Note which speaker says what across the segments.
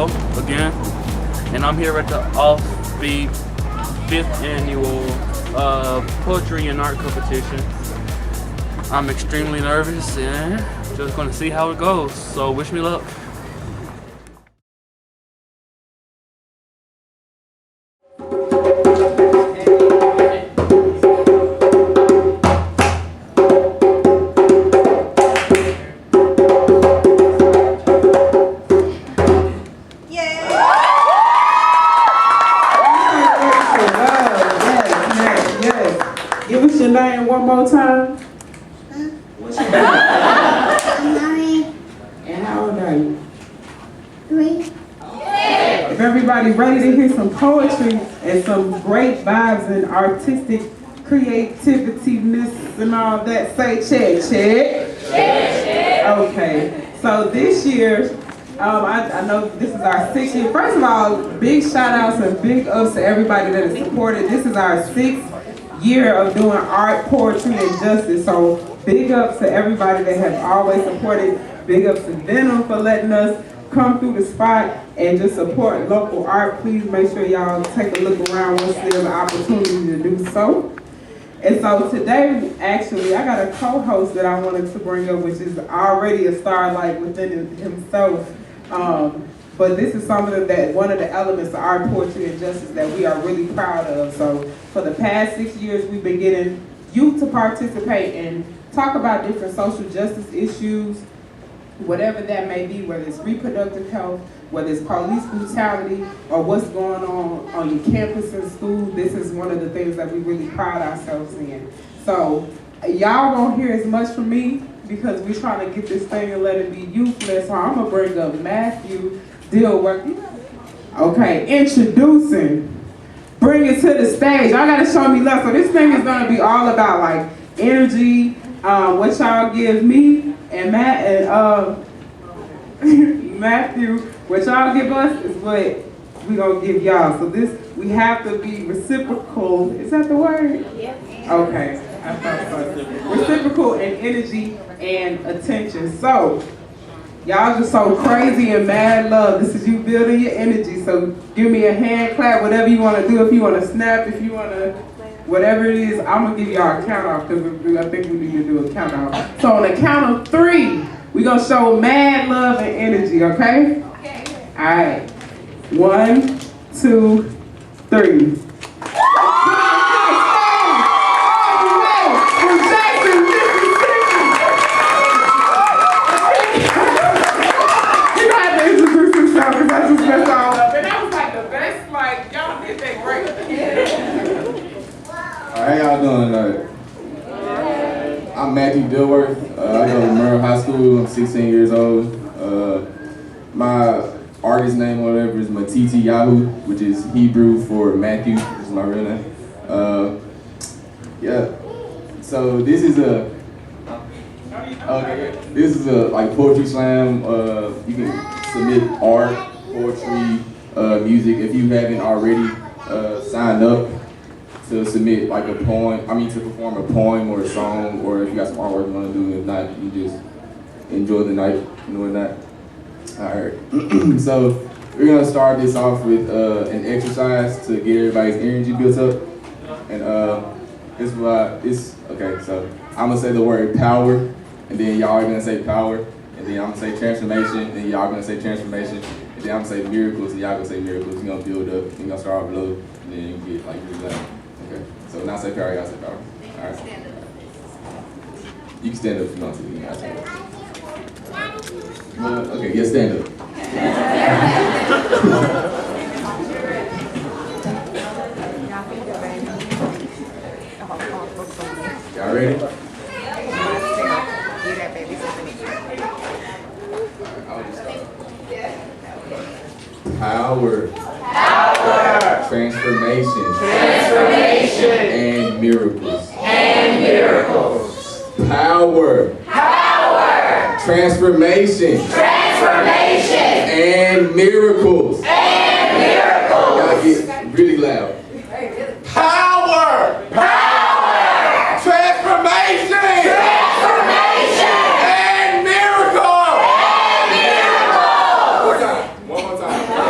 Speaker 1: Broadmeadow again, and I'm here at the Offbeat 5th annual poetry and art competition. I'm extremely nervous and just gonna see how it goes, so wish me luck.
Speaker 2: One more time. What's your name?
Speaker 3: I'm 9.
Speaker 2: And how old are you?
Speaker 3: 3.
Speaker 2: If everybody ready to hear some poetry and some great vibes and artistic creativeness and all that, say check, check. Check. Okay. So this year, I know this is our 6th year. First of all, big shout outs and big ups to everybody that has supported. This is our 6th year of doing art, poetry, and justice. So big ups to everybody that has always supported. Big ups to Venom for letting us come through the spot and just support local art. Please make sure y'all take a look around once there's an opportunity to do so. And so today, actually, I got a co-host that I wanted to bring up, which is already a star like within himself. But this is something that one of the elements of art, poetry, and justice that we are really proud of. So for the past 6 years, we've been getting youth to participate and talk about different social justice issues, whatever that may be, whether it's reproductive health, whether it's police brutality, or what's going on your campus and school. This is one of the things that we really pride ourselves in. So y'all won't hear as much from me because we're trying to get this thing and let it be youth-led. So I'm gonna bring up Matthew. Okay, introducing, bring it to the stage. Y'all gotta show me love. So this thing is gonna be all about like energy, what y'all give me, and Matthew, what y'all give us is what we gonna give y'all. So this, we have to be reciprocal. Is that the word? Yeah. Okay, I thought so. Reciprocal in energy and attention. So y'all just so crazy and mad love. This is you building your energy. So give me a hand clap, whatever you want to do. If you want to snap, if you want to, whatever it is, I'm going to give y'all a count off because I think we need to do a count off. So on the count of 3, we're going to show mad love and energy, okay? Okay. All right. 1, 2, 3.
Speaker 4: How y'all doing tonight? I'm Matthew Dilworth. I go to Merle High School. I'm 16 years old. My artist name or whatever is Matiti Yahu, which is Hebrew for Matthew, which is my real name. Yeah. So this is a like poetry slam. You can submit art, poetry, music if you haven't already signed up to submit like a poem, to perform a poem or a song, or if you got some artwork you want to do. If not, you just enjoy the night and whatnot. Alright, so we're going to start this off with an exercise to get everybody's energy built up. And okay, so I'm going to say the word power, and then y'all are going to say power, and then I'm going to say transformation, and then y'all are going to say transformation, and then I'm going to say miracles, and y'all going to say miracles. You're going to build up, you're going to start off low, and then you get like really loud. Okay, so now say power, y'all say power. All right. You can stand up if you want to. You can stand up. Okay, yeah, stand up. Y'all ready? Power. Power. Transformation. Transformation. And miracles. And miracles. Power. Power. Transformation. Transformation. And miracles. And miracles. Y'all get really loud. Power. Power. Transformation. Transformation. And miracles. And miracles. One more time.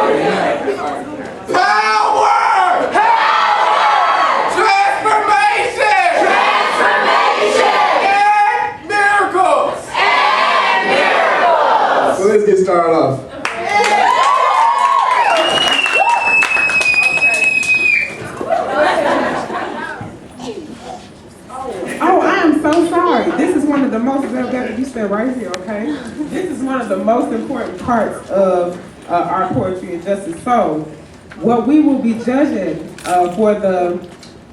Speaker 4: So let's get started off.
Speaker 2: Oh, I am so sorry. This is one of the most, you stand right here, okay? This is one of the most important parts of our poetry and justice. So, what we will be judging for the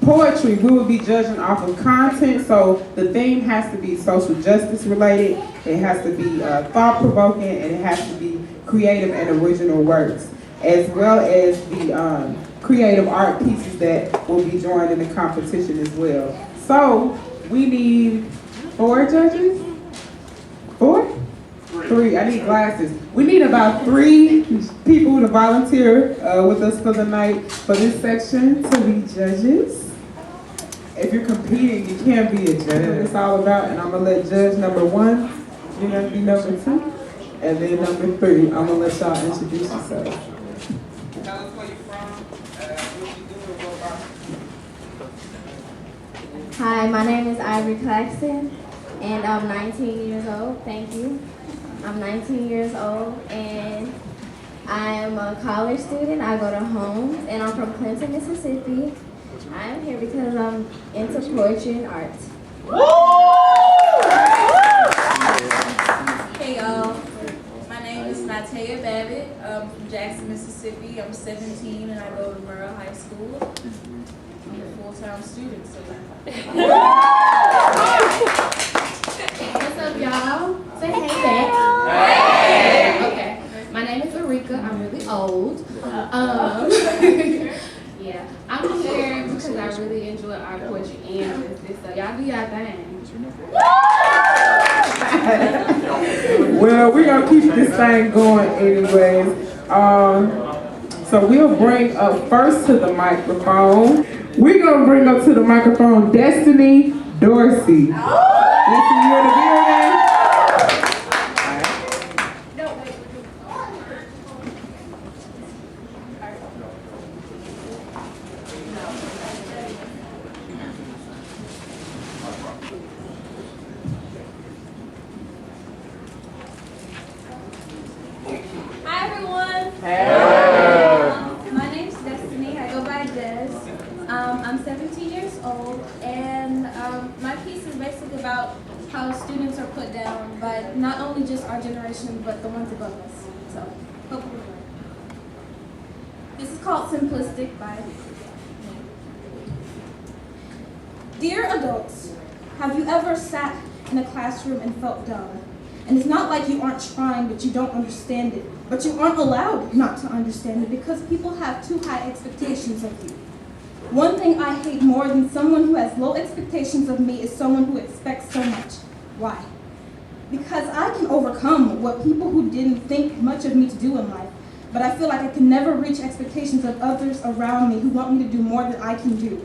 Speaker 2: poetry, we will be judging off of content. So, the theme has to be social justice related, it has to be thought-provoking, and it has to be creative and original works, as well as the creative art pieces that will be joined in the competition as well. So, we need 4 judges? 4? 3. I need glasses. We need about 3 people to volunteer with us for the night for this section to be judges. If you're competing, you can't be a judge. It's all about, and I'm gonna let judge number 1, you're gonna be number 2, and then number 3, I'm gonna let y'all introduce yourselves. Tell us where you're from, what you do, and what about you.
Speaker 5: Hi, my name is Yaverclap, and I'm 19 years old. Thank you. I'm 19 years old, and I am a college student. I go to Holmes, and I'm from Clinton, Mississippi. I am here because I'm into poetry and art.
Speaker 6: Hey y'all, my name is Natea Babbitt. I'm from Jackson, Mississippi. I'm 17 and I go to Merle High School. I'm a full-time student, so
Speaker 7: What's up, y'all? Say hey back. Hey! Okay. My name is Erika. I'm really old. Yeah. I'm here because I really enjoy our poetry and justice. So y'all do y'all thing.
Speaker 2: Well, we're gonna keep this thing going anyways. So we'll bring up first to the microphone. We're gonna bring up to the microphone Destiny Dorsey. Destiny, you in the building?
Speaker 6: Hi everyone.
Speaker 2: Hey.
Speaker 6: My name's Destiny. I go by Des. I'm 17 years old, and my piece is basically about how students are put down by not only just our generation, but the ones above us. So, hopefully. This is called Simplistic by me. Dear adults, have you ever sat in a classroom and felt dumb? And it's not like you aren't trying, but you don't understand it. But you aren't allowed not to understand it because people have too high expectations of you. One thing I hate more than someone who has low expectations of me is someone who expects so much. Why? Because I can overcome what people who didn't think much of me to do in life, but I feel like I can never reach expectations of others around me who want me to do more than I can do.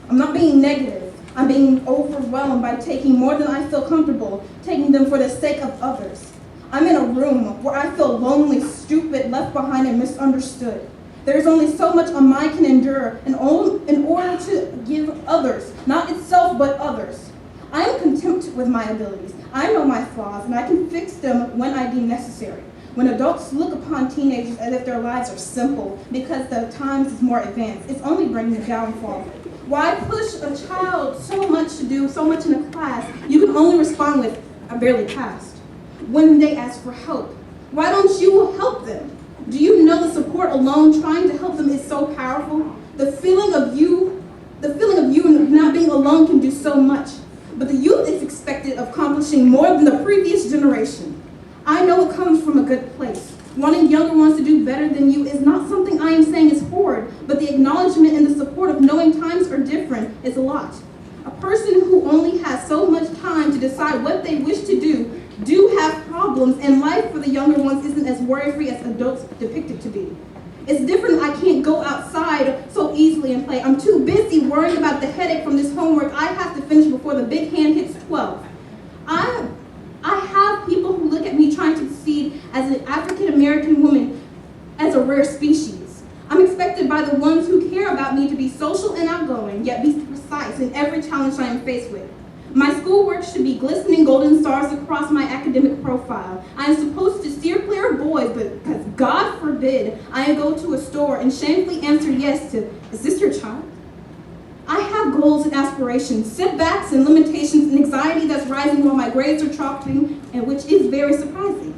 Speaker 6: I'm not being negative. I'm being overwhelmed by taking more than I feel comfortable, taking them for the sake of others. I'm in a room where I feel lonely, stupid, left behind, and misunderstood. There's only so much a mind can endure in order to give others, not itself, but others. I am content with my abilities. I know my flaws, and I can fix them when I deem necessary. When adults look upon teenagers as if their lives are simple because the times is more advanced, it's only bringing a downfall. Why push a child so much to do so much in a class you can only respond with, I barely passed? When they ask for help, why don't you help them? Do you know the support alone trying to help them is so powerful? The feeling of you not being alone can do so much. But the youth is expected of accomplishing more than the previous generation. I know it comes from a good place. Wanting younger ones to do better than you is not something I am saying is forward, but the acknowledgement and the support of knowing times are different is a lot. A person who only has so much time to decide what they wish to do have problems, and life for the younger ones isn't as worry-free as adults depict it to be. It's different. I can't go outside so easily and play. I'm too busy worrying about the headache from this homework I have to finish before the big hand hits 12. I have people who look at me trying to succeed as an African-American woman as a rare species. I'm expected by the ones who care about me to be social and outgoing, yet be precise in every challenge I am faced with. My schoolwork should be glistening golden stars across my academic profile. I am supposed to steer clear of boys, but because God forbid I go to a store and shamefully answer yes to, "Is this your child?" I have goals and aspirations, setbacks and limitations, and anxiety that's rising while my grades are dropping, and which is very surprising.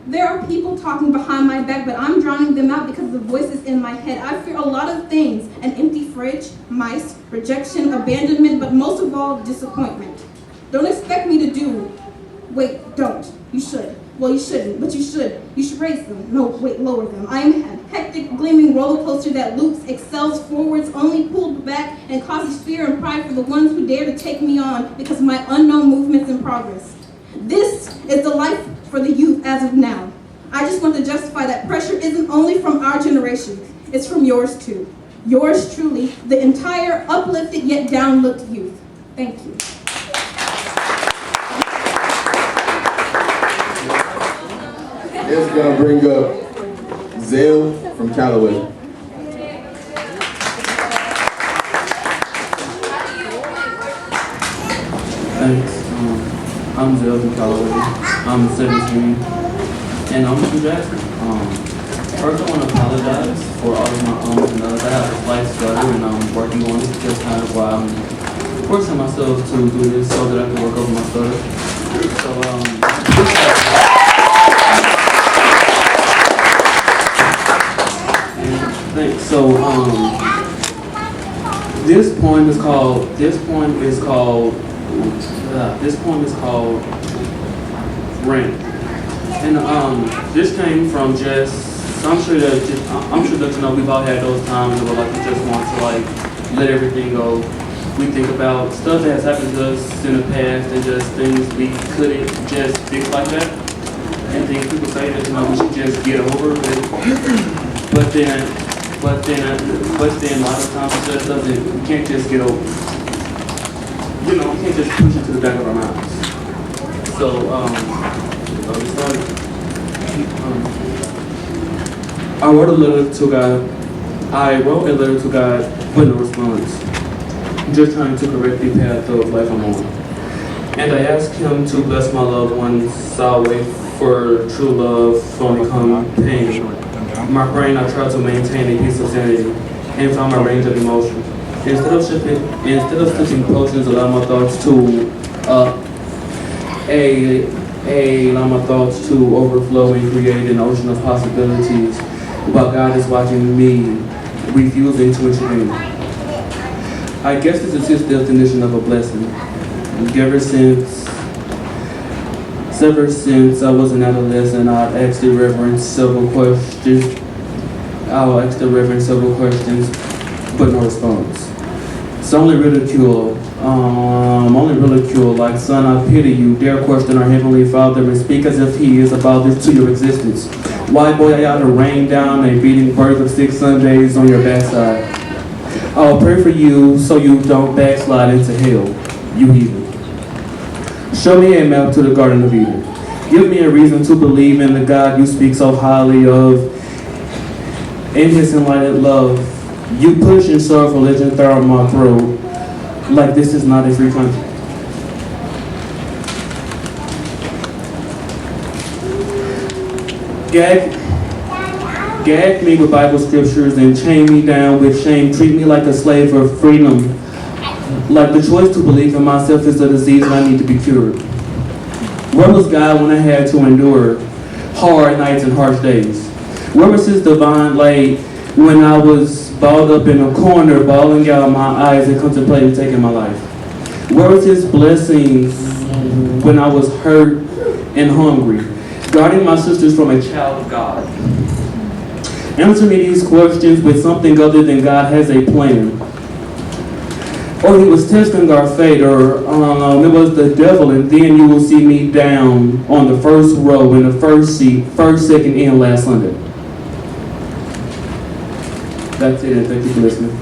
Speaker 6: There are people talking behind my back, but I'm drowning them out because of the voices in my head. I fear a lot of things: an empty fridge, mice, rejection, abandonment, but most of all, disappointment. Don't expect me to do. Wait, don't. You should. Well, you shouldn't, but you should. You should raise them. No, wait, lower them. I am a hectic, gleaming roller coaster that loops, excels forwards, only pulled back, and causes fear and pride for the ones who dare to take me on because of my unknown movements and progress. This is the life for the youth as of now. I just want to justify that pressure isn't only from our generation, it's from yours too. Yours truly, the entire uplifted yet downlooked youth. Thank you.
Speaker 4: It's gonna bring up Zale from Callaway.
Speaker 1: Thanks. I'm Zale from Callaway. I'm 17, and I'm from Jackson. First, I want to apologize for all of my ums and others. I have a slight stutter, and I'm working on it. That's kind of why I'm forcing myself to do this so that I can work over my stutter. Thanks. So, this poem is called Rain. And this came from I'm sure that you know we've all had those times where like we just want to like let everything go. We think about stuff that has happened to us in the past and just things we couldn't just fix like that. And things people say that you know we should just get over it. But then a lot of times it just doesn't. We can't just get over. You know, we can't just push it to the back of our minds. So I'll get started. I wrote a letter to God, but no response. Just trying to correct the path of life I'm on. And I asked Him to bless my loved ones. I'll wait for true love from become pain. My brain, I try to maintain a piece of sanity and find my range of emotion. Instead of sipping potions, allow my thoughts to allow my thoughts to overflow and create an ocean of possibilities. While God is watching me, refusing to intervene. I guess this is His definition of a blessing. Ever since I was an adolescent, I'll ask the Reverend several questions, but no response. It's only ridicule, like, son, I pity you, dare question our Heavenly Father and speak as if He is about this to your existence. Why, boy, I ought to rain down a beating birth of 6 Sundays on your backside. I'll pray for you so you don't backslide into hell, you heathen. Show me a map to the Garden of Eden. Give me a reason to believe in the God you speak so highly of. In His enlightened love, you push and shove religion down my throat like this is not a free country. Gag me with Bible scriptures and chain me down with shame. Treat me like a slave of freedom. Like the choice to believe in myself is a disease and I need to be cured. Where was God when I had to endure hard nights and harsh days? Where was His divine light when I was balled up in a corner, bawling out my eyes and contemplating taking my life? Where was His blessings when I was hurt and hungry, guarding my sisters from a child of God? Answer me these questions with something other than God has a plan. Or He was testing our fate, or it was the devil, and then you will see me down on the first row in the first seat, first, second in last Sunday. That's it, and thank you for listening.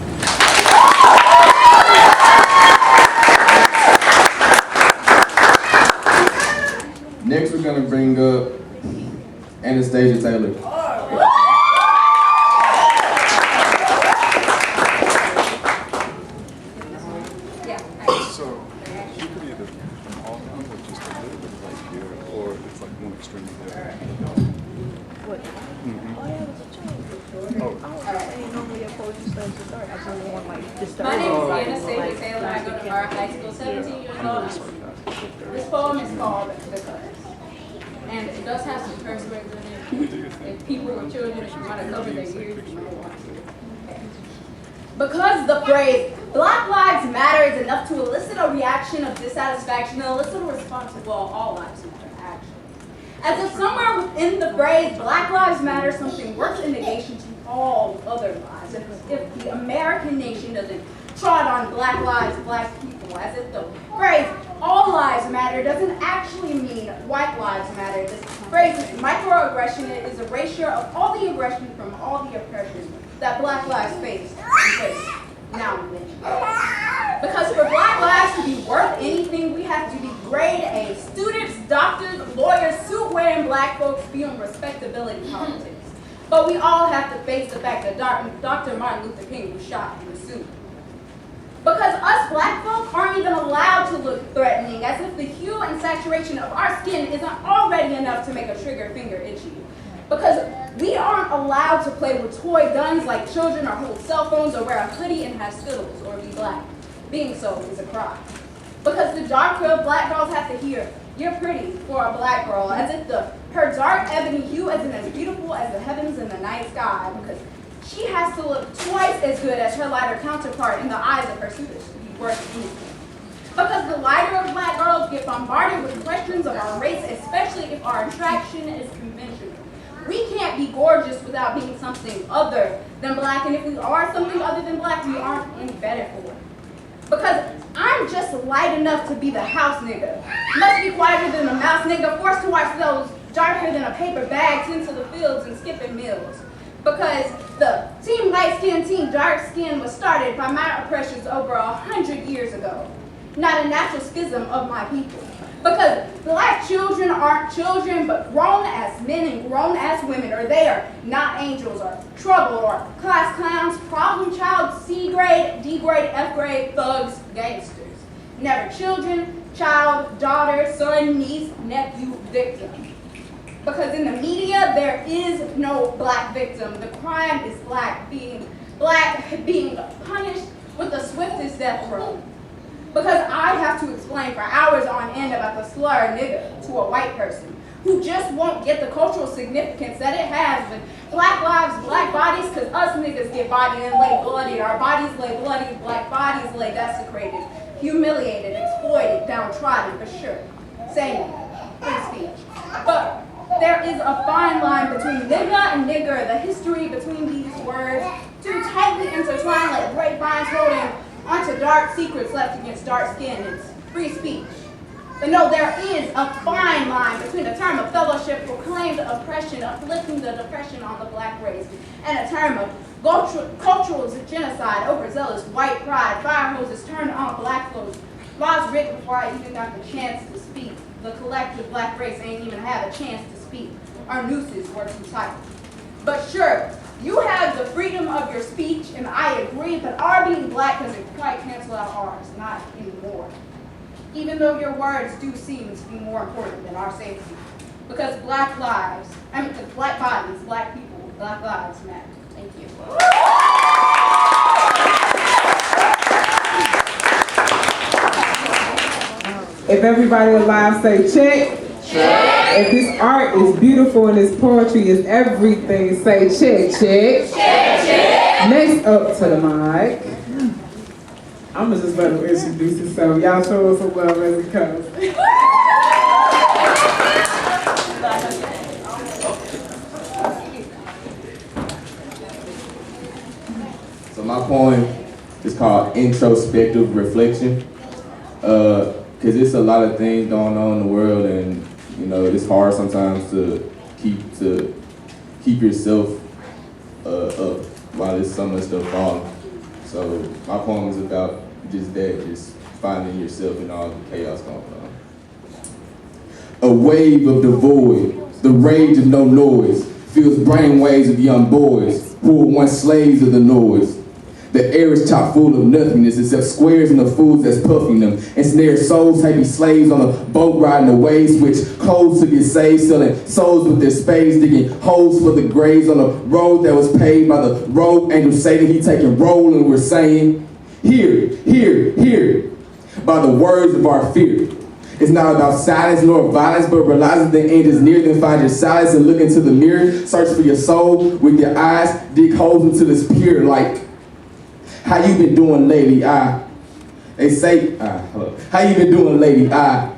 Speaker 4: Next, we're gonna bring up Anastasia Taylor.
Speaker 8: extremely good.
Speaker 9: My name is Frezale and I go to Bar High School, 17 years old. This poem is called Because. And it does have some curse words in it. If people or children want to cover their ears, you might want to. Okay. Because the phrase Black Lives Matter is enough to elicit a reaction of dissatisfaction and elicit a response of, well, all lives matter, actually. As if somewhere within the phrase Black Lives Matter, something works in negation to all other lives. As if the American nation doesn't trot on Black lives, Black people. As if the phrase all lives matter doesn't actually mean white lives matter. This phrase is microaggression. It is erasure of all the aggression from all the oppression that Black lives face and face now and then. Because for Black lives to be worth anything, we have to be grade A. Students, doctors, lawyers, suit-wearing Black folks be in respectability politics. But we all have to face the fact that Dr. Martin Luther King was shot in a suit. Because us Black folk aren't even allowed to look threatening, as if the hue and saturation of our skin isn't already enough to make a trigger finger itchy. Because we aren't allowed to play with toy guns like children, or hold cell phones, or wear a hoodie and have Skittles, or be Black. Being so is a crime. Because the darker Black girls have to hear, "You're pretty" for a Black girl, as if her dark ebony hue isn't as beautiful as the heavens and the night sky, because she has to look twice as good as her lighter counterpart in the eyes of her suitors to be worth anything. Because the lighter of Black girls get bombarded with questions of our race, especially if our attraction is conventional. We can't be gorgeous without being something other than Black, and if we are something other than Black, we aren't any better for it. Because I'm just light enough to be the house nigga. Must be quieter than a mouse nigga, forced to watch those darker than a paper bag tend to the fields and skipping meals. Because the team light skin, team dark skin was started by my oppressors over 100 years ago. Not a natural schism of my people. Because Black children aren't children, but grown as men and grown as women, or they are not angels, or trouble, or class clowns, problem child, C grade, D grade, F grade, thugs, gangsters. Never children, child, daughter, son, niece, nephew, victim. Because in the media, there is no Black victim. The crime is Black being punished with the swiftest death row. Because I have to explain for hours on end about the slur nigga to a white person who just won't get the cultural significance that it has with Black lives, Black bodies, because us niggas get bodied and lay bloodied. Our bodies lay bloodied, Black bodies lay desecrated, humiliated, exploited, downtrodden, for sure. Same free speech. But there is a fine line between nigga and nigger, the history between these words, too tightly intertwined like grapevines holding onto dark secrets left against dark skin. It's free speech. But no, there is a fine line between a term of fellowship, proclaimed oppression, uplifting the depression on the Black race, and a term of cultural genocide, overzealous white pride, fire hoses turned on Black folks, laws written before I even got the chance to speak. The collective Black race ain't even have a chance to speak. Our nooses were too tight. But sure, you have the freedom of your speech, and I agree, but our being Black doesn't quite cancel out ours, not anymore. Even though your words do seem to be more important than our safety. Because Black lives, because Black bodies, Black people, Black lives matter. Thank you.
Speaker 2: If everybody alive say check. Check. If this art is beautiful and this poetry is everything, say check, check. Check, check. Next up to the mic. I'm gonna just let him introduce himself. Y'all show us some love as it comes.
Speaker 4: So my poem is called Introspective Reflection. Because it's a lot of things going on in the world, and you know it's hard sometimes to keep yourself up while there's so much stuff falling. So my poem is about just that, just finding yourself in all the chaos going on. A wave of the void, the rage of no noise, fills brainwaves of young boys who were once slaves of the noise. The air is chock full of nothingness, except squares and the fools that's puffing them. Ensnared souls, heavy slaves on a boat riding the waves, which clothes to get saved, selling souls with their spades, digging holes for the graves on a road that was paved by the road angel Satan. He taking roll and we're saying, hear, hear, hear, by the words of our fear. It's not about silence nor violence, but realizing the end is near. Then find your silence and look into the mirror. Search for your soul with your eyes. Dig holes into this pier like, how you been doing lately? They say, hello. How you been doing lately? I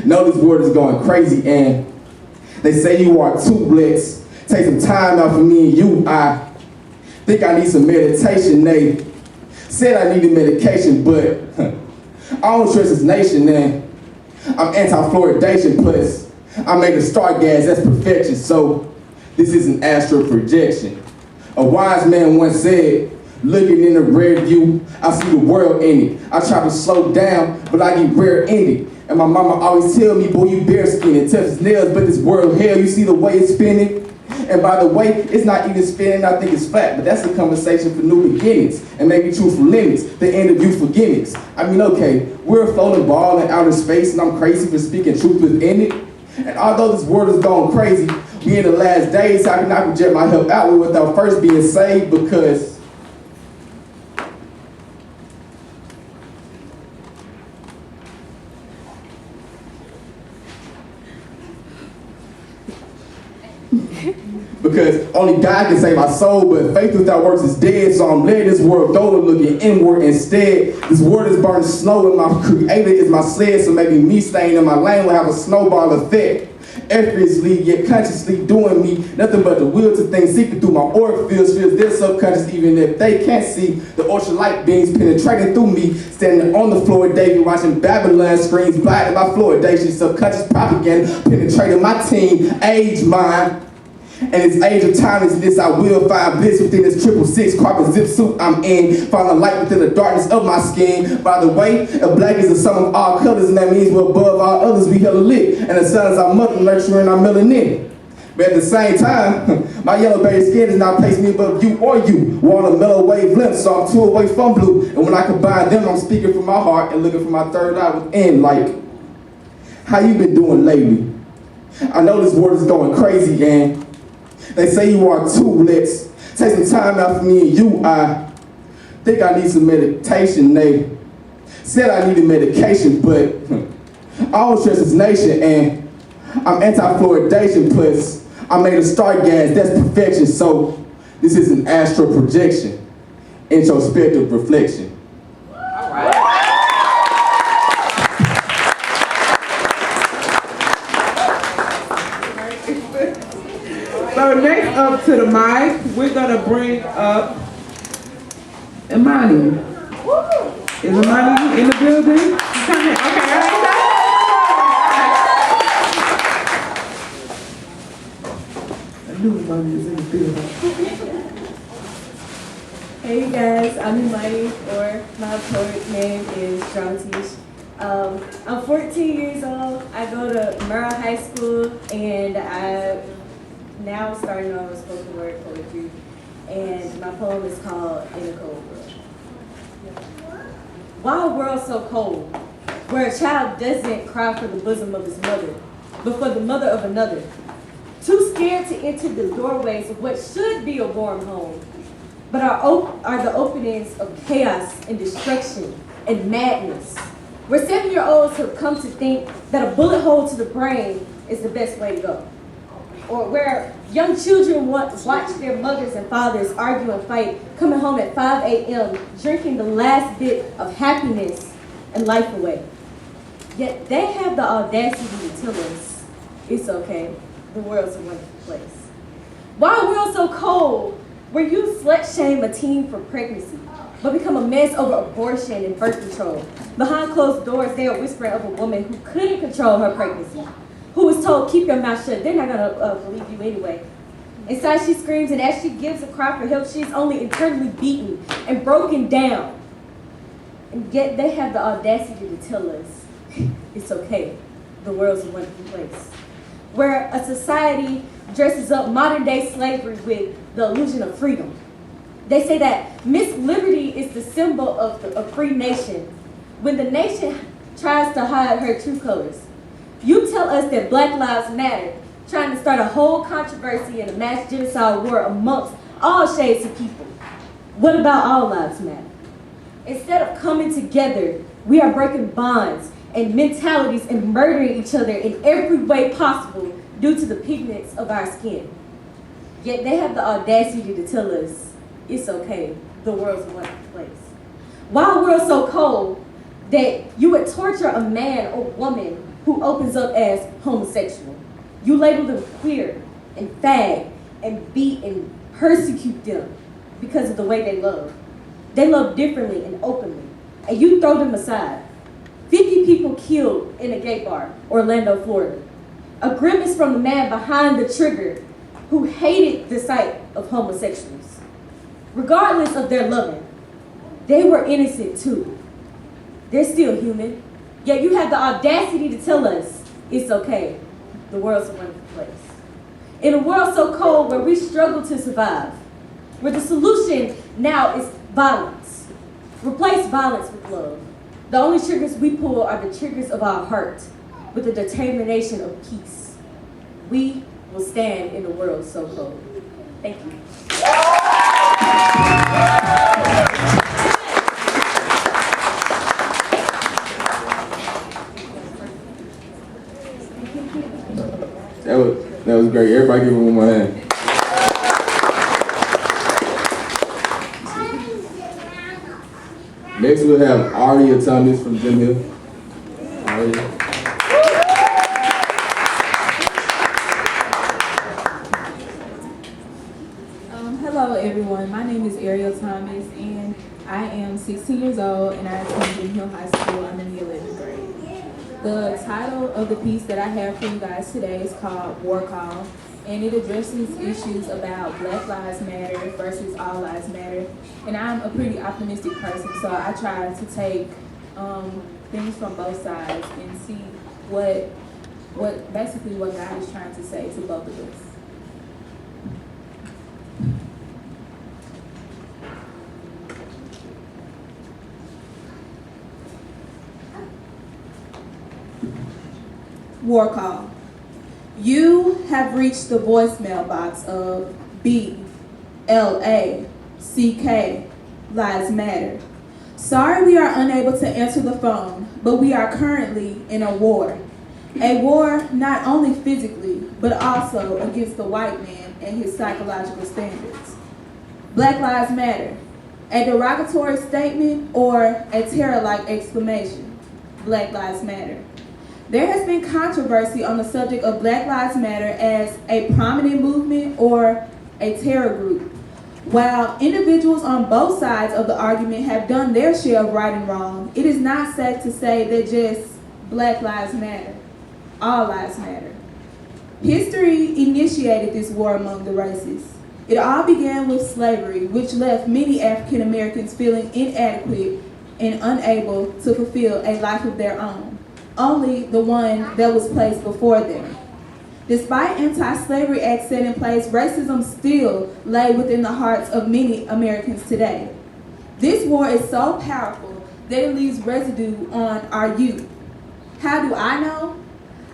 Speaker 4: know this world is going crazy and they say you are too blessed. Take some time out for me and you. I think I need some meditation. They said I needed medication, but I don't trust this nation and I'm anti-fluoridation, plus I made a star gas, that's perfection, so this is an astral projection. A wise man once said, looking in the rear view, I see the world in it. I try to slow down, but I get rear-ended. And my mama always tell me, boy, you bare skin and tough as nails, but this world hell, you see the way it's spinning? And by the way, it's not even spinning, I think it's flat, but that's a conversation for new beginnings and maybe truthful limits, the end of youthful gimmicks. I mean, okay, we're a floating ball in outer space and I'm crazy for speaking truth within it. And although this world is going crazy, we in the last days, how can I project my help outward without first being saved? Because only God can save my soul, but faith without works is dead, so I'm letting this world go and looking inward instead. This world is burning snow and my creator is my sled, so maybe me staying in my lane will have a snowball effect. Effortlessly, yet consciously doing me nothing but the will to things seeping through my auric fields, feels their subconscious even if they can't see the ultra light beams penetrating through me. Standing on the floor daily watching Babylon screens blinded by fluoridation, subconscious propaganda penetrating my teen age mind. And this age of timelessness, I will find bliss within this 666 carpet zip suit I'm in. Find the light within the darkness of my skin. By the way, a black is the sum of all colors, and that means we're above all others, we hella lit. And the sun is our mother, nurturing our melanin. But at the same time, my yellow berry skin does not place me above you or you. We're on a mellow wavelength, so I'm 2 away from blue. And when I combine them, I'm speaking from my heart and looking for my third eye within. Like, how you been doing lately? I know this world is going crazy, and they say you are too blessed. Take some time out for me and you. I think I need some meditation. They said I needed medication, but I don't trust this nation, and I'm anti-fluoridation, plus I made a star gas, that's perfection, so this is an astral projection, introspective reflection.
Speaker 1: All right.
Speaker 2: So next up to the mic, we're gonna bring up Emmanuel. Is Emmanuel in the building? Come here. Okay. I knew Emmanuel was in the building.
Speaker 8: Hey guys, I'm Emmanuel, or my poet name is JaQuarius. I'm 14 years old. I go to Merrill High School, and I now starting on spoken word poetry, and my poem is called In a Cold World. Why a world so cold, where a child doesn't cry for the bosom of his mother, but for the mother of another, too scared to enter the doorways of what should be a warm home, but are the openings of chaos and destruction and madness, where 7-year-olds have come to think that a bullet hole to the brain is the best way to go. Or where young children watch their mothers and fathers argue and fight, coming home at 5 a.m., drinking the last bit of happiness and life away. Yet they have the audacity to tell us, it's okay, the world's a wonderful place. Why a world so cold, where you slut-shame a teen for pregnancy, but become a mess over abortion and birth control? Behind closed doors, they are whispering of a woman who couldn't control her pregnancy, who was told, keep your mouth shut, they're not gonna believe you anyway. Inside she screams, and as she gives a cry for help, she's only internally beaten and broken down. And yet they have the audacity to tell us, it's okay, the world's a wonderful place. Where a society dresses up modern day slavery with the illusion of freedom. They say that Miss Liberty is the symbol of a free nation. When the nation tries to hide her true colors, you tell us that Black Lives Matter, trying to start a whole controversy and a mass genocide war amongst all shades of people. What about All Lives Matter? Instead of coming together, we are breaking bonds and mentalities and murdering each other in every way possible due to the pigments of our skin. Yet they have the audacity to tell us, it's okay, the world's a wonderful place. Why a world so cold that you would torture a man or woman who opens up as homosexual? You label them queer and fag and beat and persecute them because of the way they love. They love differently and openly, and you throw them aside. 50 people killed in a gay bar, Orlando, Florida. A grimace from the man behind the trigger who hated the sight of homosexuals. Regardless of their loving, they were innocent too. They're still human, yet you have the audacity to tell us it's okay. The world's a wonderful place. In a world so cold where we struggle to survive, where the solution now is violence. Replace violence with love. The only triggers we pull are the triggers of our heart with the determination of peace. We will stand in a world so cold. Thank you.
Speaker 4: That was great. Everybody give him one more hand. Next we'll have Aria Thomas from Jim Hill. Aria.
Speaker 10: Hello everyone, my name is Ariel Thomas and I am 16 years old and I attend Jim Hill High School. I'm in the 11th grade. The title of the piece that I have for you guys today is called War Call, and it addresses issues about Black Lives Matter versus All Lives Matter. And I'm a pretty optimistic person, so I try to take things from both sides and see what basically what God is trying to say to both of us.
Speaker 6: War call. You have reached the voicemail box of BLACK Lives Matter. Sorry we are unable to answer the phone, but we are currently in a war. A war not only physically, but also against the white man and his psychological standards. Black Lives Matter. A derogatory statement or a terror-like exclamation. Black Lives Matter. There has been controversy on the subject of Black Lives Matter as a prominent movement or a terror group. While individuals on both sides of the argument have done their share of right and wrong, it is not safe to say that just Black Lives Matter. All lives matter. History initiated this war among the races. It all began with slavery, which left many African Americans feeling inadequate and unable to fulfill a life of their own. Only the one that was placed before them. Despite anti-slavery acts set in place, racism still lay within the hearts of many Americans today. This war is so powerful that it leaves residue on our youth. How do I know?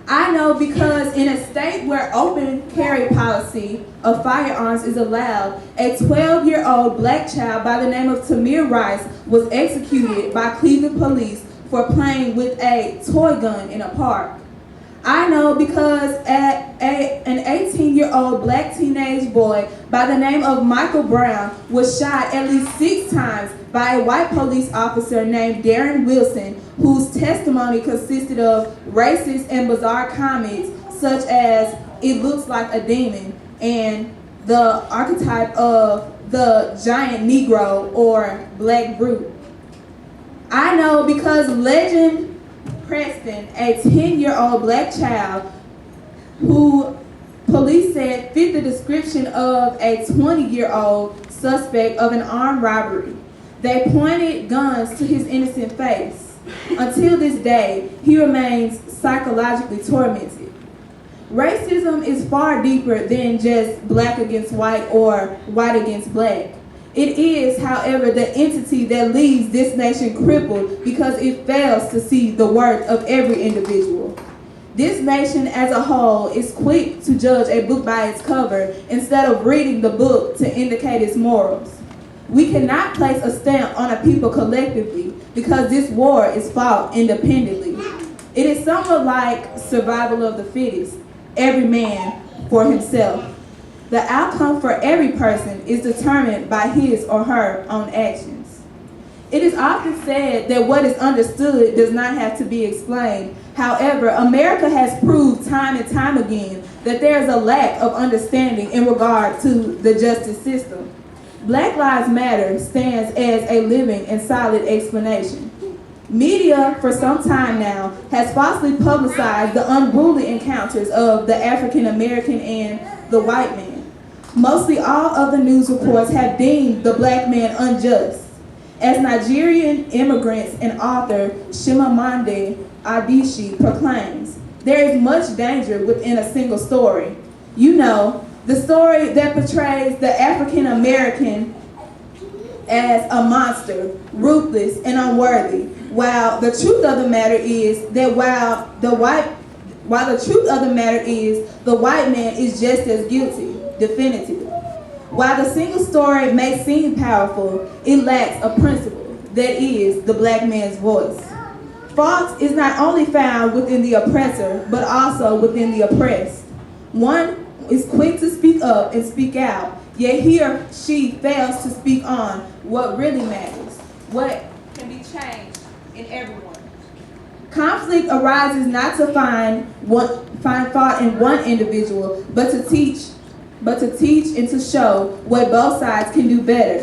Speaker 6: I know because in a state where open carry policy of firearms is allowed, a 12-year-old black child by the name of Tamir Rice was executed by Cleveland police for playing with a toy gun in a park. I know because an 18-year-old black teenage boy by the name of Michael Brown was shot at least 6 times by a white police officer named Darren Wilson, whose testimony consisted of racist and bizarre comments such as, "It looks like a demon," and the archetype of the giant Negro or black brute. I know because Legend Preston, a 10-year-old black child who police said fit the description of a 20-year-old suspect of an armed robbery. They pointed guns to his innocent face. Until this day, he remains psychologically tormented. Racism is far deeper than just black against white or white against black.
Speaker 10: It is, however, the entity that leaves this nation crippled because it fails to see the worth of every individual. This nation as a whole is quick to judge a book by its cover instead of reading the book to indicate its morals. We cannot place a stamp on a people collectively because this war is fought independently. It is somewhat like survival of the fittest, every man for himself. The outcome for every person is determined by his or her own actions. It is often said that what is understood does not have to be explained. However, America has proved time and time again that there is a lack of understanding in regard to the justice system. Black Lives Matter stands as a living and solid explanation. Media, for some time now, has falsely publicized the unruly encounters of the African American and the white man. Mostly all of the news reports have deemed the black man unjust. As Nigerian immigrants and author Chimamanda Adichie proclaims, there is much danger within a single story. You know, the story that portrays the African American as a monster, ruthless and unworthy, while the truth of the matter is that the white man is just as guilty, definitive. While the single story may seem powerful, it lacks a principle, that is, the black man's voice. Fault is not only found within the oppressor, but also within the oppressed. One is quick to speak up and speak out, yet he or she fails to speak on what really matters, what can be changed in everyone. Conflict arises not to find fault in one individual, but to teach and to show what both sides can do better.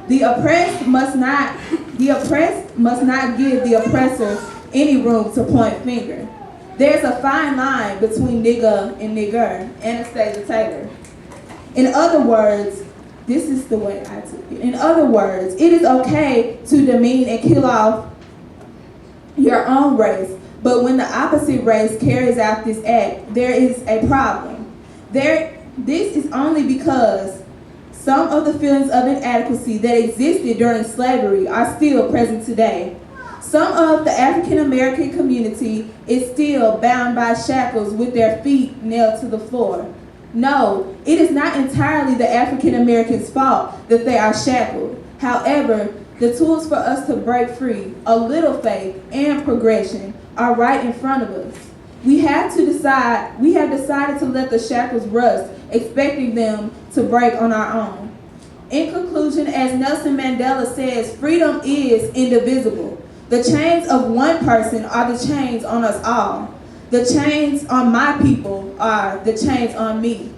Speaker 10: The oppressed must not give the oppressor any room to point finger. There's a fine line between nigga and nigger, Anastasia Taylor. In other words, this is the way I took it. In other words, it is okay to demean and kill off your own race, but when the opposite race carries out this act, there is a problem. This is only because some of the feelings of inadequacy that existed during slavery are still present today. Some of the African American community is still bound by shackles with their feet nailed to the floor. No, it is not entirely the African Americans' fault that they are shackled. However, the tools for us to break free, a little faith and progression, are right in front of us. We have decided to let the shackles rust, expecting them to break on our own. In conclusion, as Nelson Mandela says, freedom is indivisible. The chains of one person are the chains on us all. The chains on my people are the chains on me.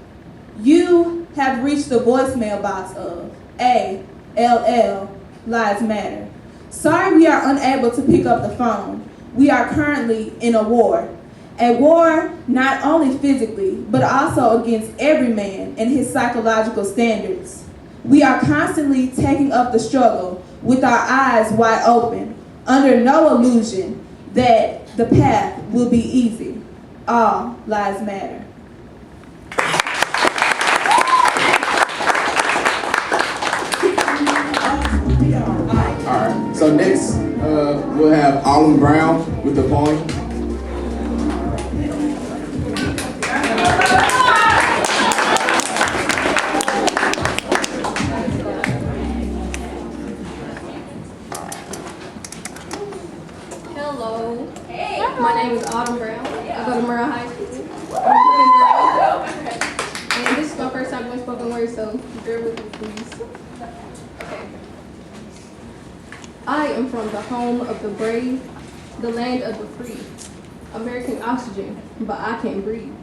Speaker 10: You have reached the voicemail box of ALL Lives Matter. Sorry we are unable to pick up the phone. We are currently in a war. A war not only physically, but also against every man and his psychological standards. We are constantly taking up the struggle with our eyes wide open, under no illusion that the path will be easy. All lives matter.
Speaker 4: Alright, so next we'll have Autumn Brown with the poem.
Speaker 7: Hello. Hey. My name is Autumn Brown. I go to Murrah High School. And this is my first time doing spoken word, so bear with me, please. Okay. I am from the home of the brave, the land of the free. American oxygen, but I can't breathe.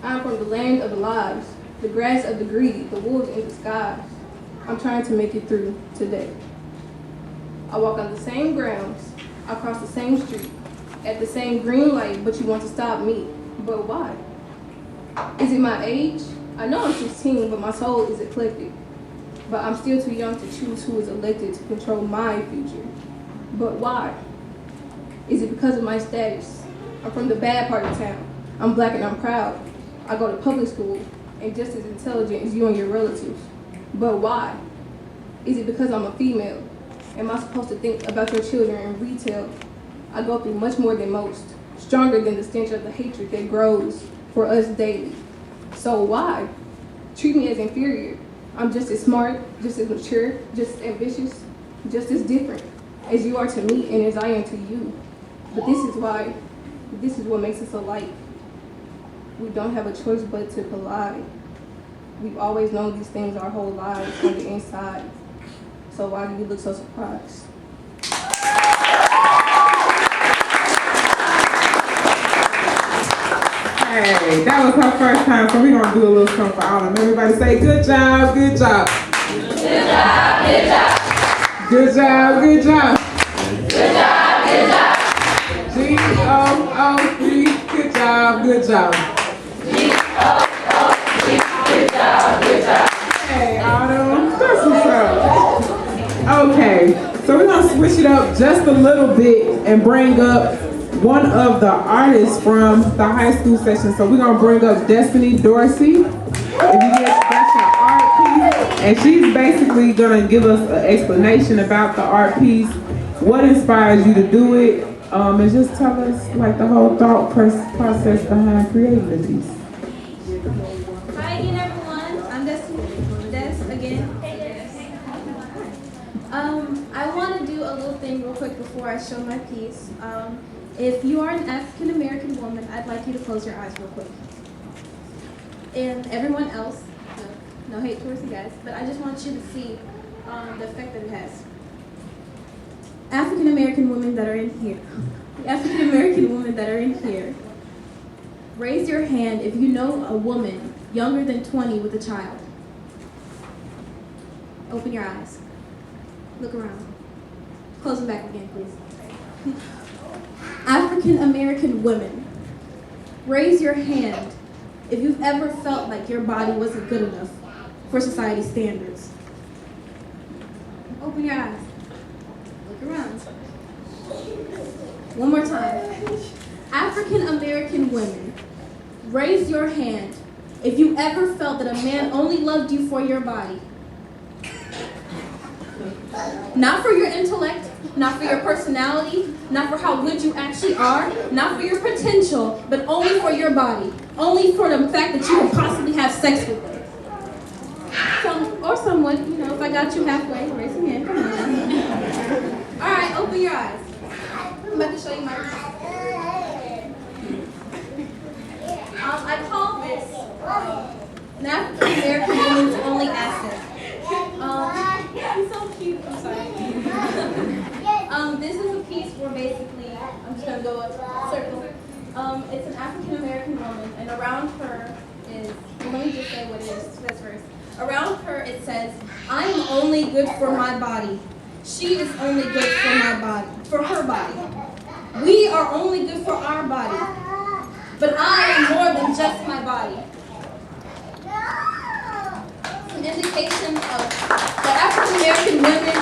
Speaker 7: I'm from the land of the lives, the grass of the greedy, the wolves in disguise. I'm trying to make it through today. I walk on the same grounds, I cross the same street, at the same green light, but you want to stop me. But why? Is it my age? I know I'm 16, but my soul is eclectic. But I'm still too young to choose who is elected to control my future. But why? Is it because of my status? I'm from the bad part of town. I'm black and I'm proud. I go to public school and just as intelligent as you and your relatives. But why? Is it because I'm a female? Am I supposed to think about your children in retail? I go through much more than most, stronger than the stench of the hatred that grows for us daily. So why? Treat me as inferior. I'm just as smart, just as mature, just as ambitious, just as different as you are to me and as I am to you. But this is what makes us alike. We don't have a choice but to collide. We've always known these things our whole lives on the inside. So why do you look so surprised?
Speaker 2: Hey, that was her first time, so we're gonna do a little something for all of them. Everybody say, good job, good job.
Speaker 11: Good job, good job.
Speaker 2: Good job, good job.
Speaker 11: Good job, good job.
Speaker 2: G-O-O-D, good job, good job.
Speaker 11: G-O-O-D, good job, good job.
Speaker 2: Hey, Autumn, that's what's up. Okay, so we're gonna switch it up just a little bit and bring up one of the artists from the high school session. So we're gonna bring up Destiny Dorsey. If you get that's an art piece, and she's basically gonna give us an explanation about the art piece, what inspires you to do it, and just tell us like the whole thought process behind creating the piece.
Speaker 6: Hi again, everyone. I'm Des again. I want to do a little thing real quick before I show my piece. If you are an African American woman, I'd like you to close your eyes real quick. And everyone else, no hate towards you guys, but I just want you to see the effect that it has. African American women that are in here, raise your hand if you know a woman younger than 20 with a child. Open your eyes. Look around. Close them back again, please. African American women, raise your hand if you've ever felt like your body wasn't good enough for society's standards. Open your eyes. Look around. One more time. African American women, raise your hand if you ever felt that a man only loved you for your body. Not for your intellect, not for your personality, not for how good you actually are, not for your potential, but only for your body. Only for the fact that you could possibly have sex with them. Or someone, you know, if I got you halfway, raise your hand, come on. All right, open your eyes. I'm about to show you my I call this an African American woman's only asset. He's so cute, I'm sorry. This is a piece where basically, I'm just going to go a circle. It's an African American woman, and around her is, let me just say what it is first. Around her it says, I am only good for my body. She is only good for my body, for her body. We are only good for our body. But I am more than just my body. An indication of that African American women,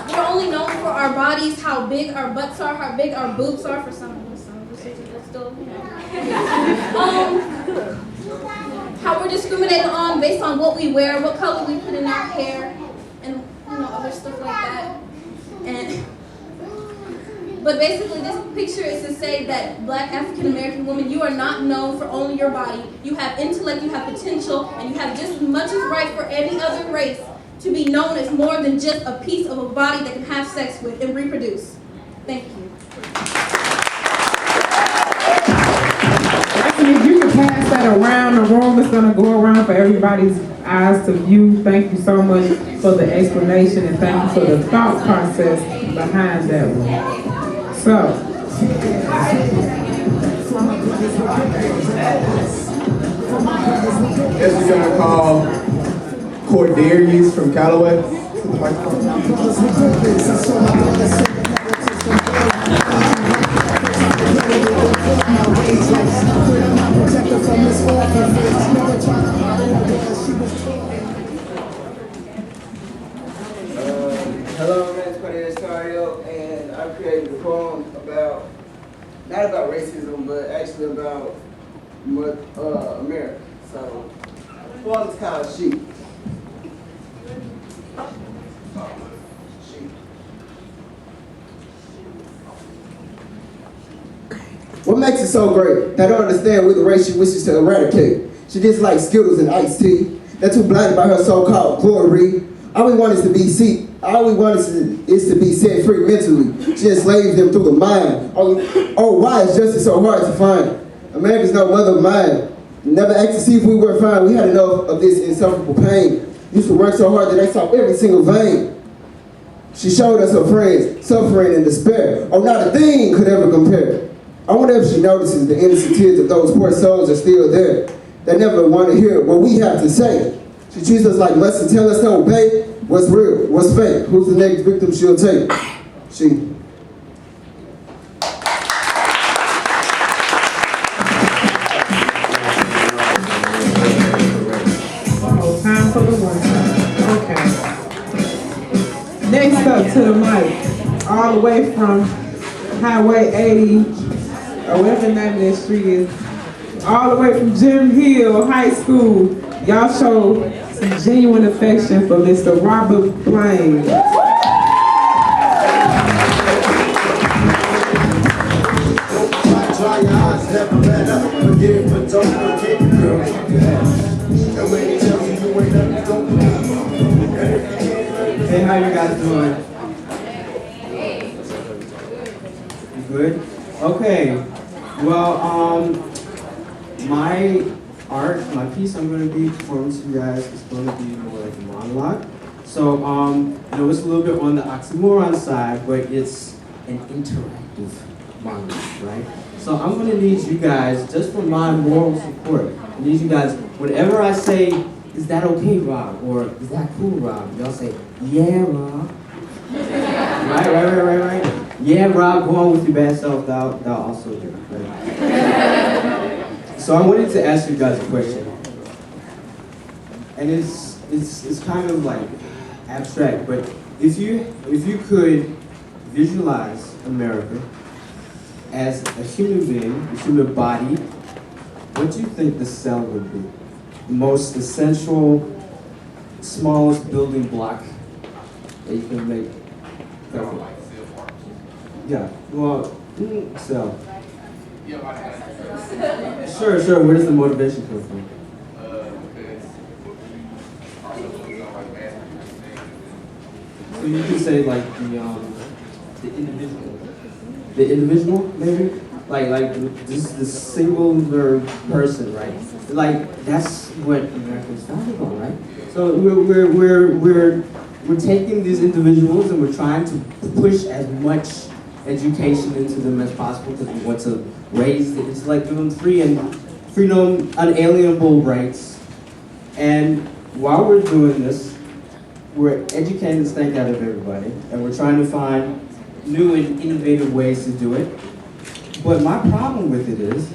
Speaker 6: we're only known for our bodies, how big our butts are, how big our boobs are. For some of us still, you know. How we're discriminated on based on what we wear, what color we put in our hair, and you know, other stuff like that. But basically, this picture is to say that Black African American women, you are not known for only your body. You have intellect, you have potential, and you have just as much as right for any other race to be known as more than just a piece of a body that can have sex with and reproduce. Thank you.
Speaker 2: If you can pass that around the room, it's going to go around for everybody's eyes to view. Thank you so much for the explanation, and thank you for the thought process behind that one. So,
Speaker 12: yes, we're going to call Cordarius from Callaway.
Speaker 13: Hello, my name is JaQuarius, and I created a poem about, not about racism, but actually about America. So, the poem is called Sheep. is so great. They don't understand we're the race she wishes to eradicate. She just likes Skittles and iced tea. They're too blinded by her so-called glory. All we want is to be is to be set free mentally. She enslaves them through the mind. Oh, why is justice so hard to find? America's no mother of mine. Never asked to see if we were fine. We had enough of this insufferable pain. Used to work so hard that they saw every single vein. She showed us her friends, suffering and despair. Oh, not a thing could ever compare. I wonder if she notices the innocent tears of those poor souls are still there. They never want to hear what we have to say. She treats us like must and tell us to obey. What's real? What's fake? Who's the next victim she'll take? She.
Speaker 2: Time for the workshop. Okay. Next up to the mic, all the way from Highway 80, or whatever the name of that street is, all the way from Jim Hill High School. Y'all show some genuine affection for Mr. Robert Blaine.
Speaker 14: Hey, how you guys doing? You good? Okay. Well, my piece I'm going to be performing to you guys is going to be more like a monologue. So, it's a little bit on the oxymoron side, but it's an interactive monologue, right? So I'm going to need you guys, just for my moral support, I need you guys, whenever I say, is that okay, Rob? Or is that cool, Rob? Y'all say, yeah, Rob. Right. Yeah, Rob, go on with your bad self. That'll also do. Right? So I wanted to ask you guys a question. And it's kind of like abstract, but if you could visualize America as a human being, a human body, what do you think the cell would be? The most essential, smallest building block that you can make. Yeah, well, cell. Sure, where does the motivation come from? So you could say like the individual. The individual, maybe? Like this singular person, right? Like that's what America's founded on, right? So we're taking these individuals and we're trying to push as much education into them as possible because we want to raise the intellect, give them freedom, unalienable rights. And while we're doing this, we're educating the stank out of everybody, and we're trying to find new and innovative ways to do it. But my problem with it is,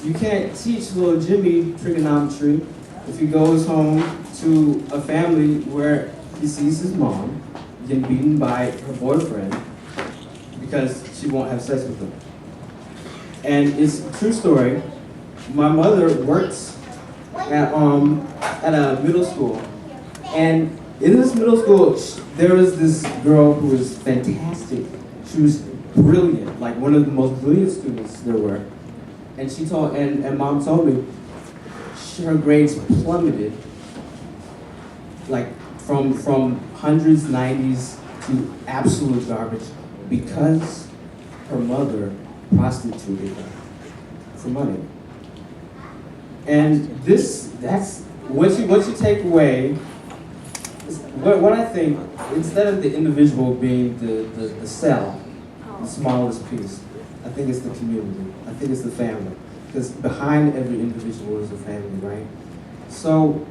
Speaker 14: you can't teach little Jimmy trigonometry if he goes home to a family where he sees his mom getting beaten by her boyfriend because she won't have sex with him. And it's a true story. My mother works at a middle school, and in this middle school, there was this girl who was fantastic. She was brilliant, like one of the most brilliant students there were. And she told, and mom told me, her grades plummeted, like from hundreds, 90s to absolute garbage because her mother prostituted her for money. And that's once you take away, what I think, instead of the individual being the cell, the smallest piece, I think it's the community. I think it's the family. Because behind every individual is a family, right? So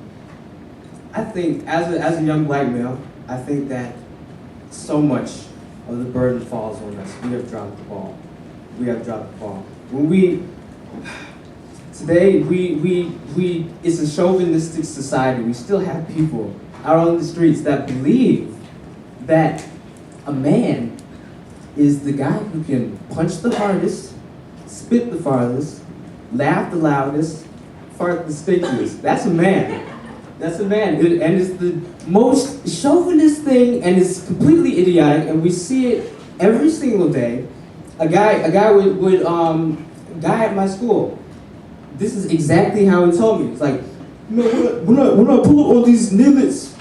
Speaker 14: I think as a young black male, I think that so much of the burden falls on us. We have dropped the ball. Today, it's a chauvinistic society. We still have people out on the streets that believe that a man is the guy who can punch the hardest, spit the farthest, laugh the loudest, fart the stinkiest. That's a man. That's a man. And it's the most chauvinist thing, and it's completely idiotic, and we see it every single day. A guy would guy at my school. This is exactly how he told me. It's like, no, when I pull up all these nigglets,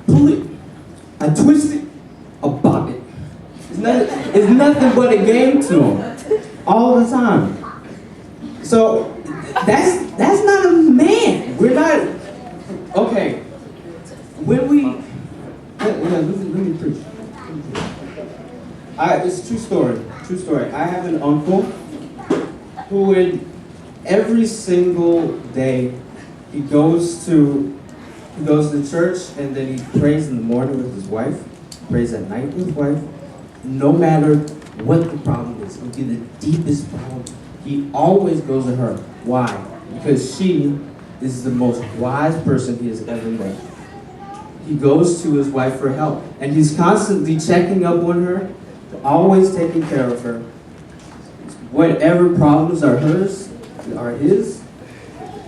Speaker 14: pull it, I twist it, I bop it. It's nothing but a game to him, all the time. So that's not a man. We're not. Okay. When we let me preach. It's a true story. True story. I have an uncle who would every single day he goes to church and then he prays in the morning with his wife, prays at night with his wife. No matter what the problem is, it would be the deepest problem. He always goes to her. Why? Because she is the most wise person he has ever met. He goes to his wife for help, and he's constantly checking up on her, always taking care of her. Whatever problems are hers, are his.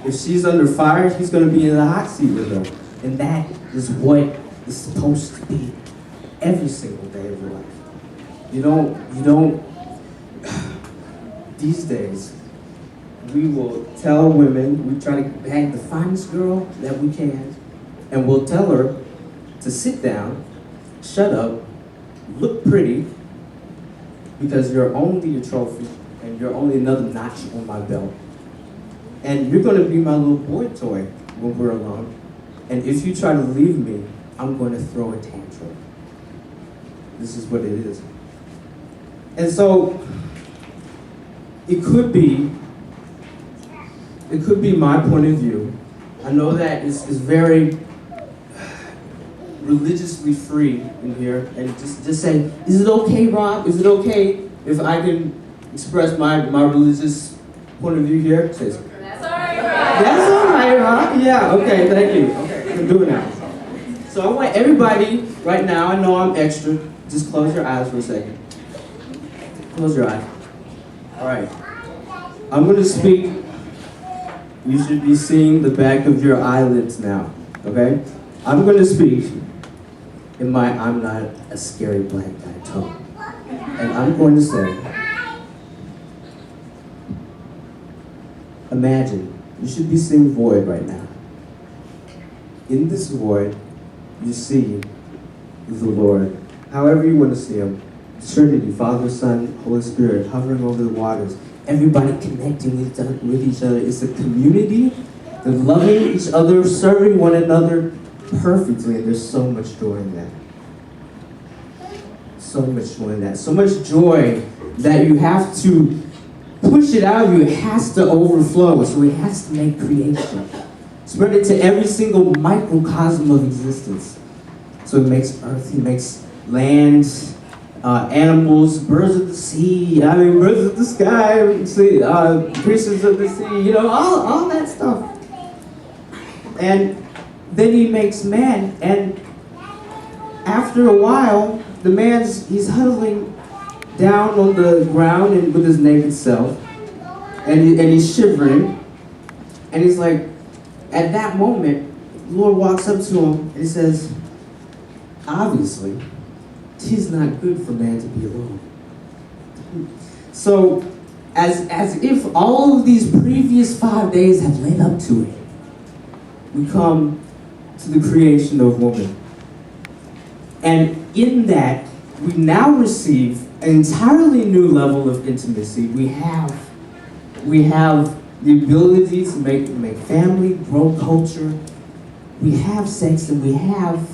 Speaker 14: If she's under fire, he's going to be in the hot seat with her. And that is what is supposed to be every single day of your life. You don't, these days, we will tell women, we try to bag the finest girl that we can, and we'll tell her to sit down, shut up, look pretty, because you're only a trophy, and you're only another notch on my belt. And you're gonna be my little boy toy when we're alone. And if you try to leave me, I'm gonna throw a tantrum. This is what it is. And so, it could be my point of view. I know that it's very religiously free in here, and just say, is it okay, Rob? Is it okay if I can express my religious point of view here? Say so.
Speaker 9: That's all right, Rob.
Speaker 14: That's all right, Rob. Yeah, okay, thank you. Okay, I can do it now. So I want everybody, right now, I know I'm extra, just close your eyes for a second. Close your eyes. All right. I'm going to speak. You should be seeing the back of your eyelids now, okay? I'm going to speak in my I'm not a scary black guy tone. And I'm going to say, imagine, you should be seeing void right now. In this void, you see the Lord, however you want to see him. Trinity, Father, Son, Holy Spirit, hovering over the waters. Everybody connecting with each other. It's a community. They're loving each other, serving one another perfectly, and there's so much joy in that. So much joy in that. So much joy that you have to push it out of you. It has to overflow, so it has to make creation. Spread it to every single microcosm of existence. So it makes earth, it makes land, animals, birds of the sea, birds of the sky, creatures of the sea, all that stuff. And then he makes man, and after a while, the he's huddling down on the ground and with his naked self, and he's shivering, and he's like, at that moment, the Lord walks up to him and he says, obviously, it is not good for man to be alone. So, as if all of these previous 5 days have led up to it, we come to the creation of woman. And in that, we now receive an entirely new level of intimacy. We have the ability to make family, grow culture. We have sex, and we have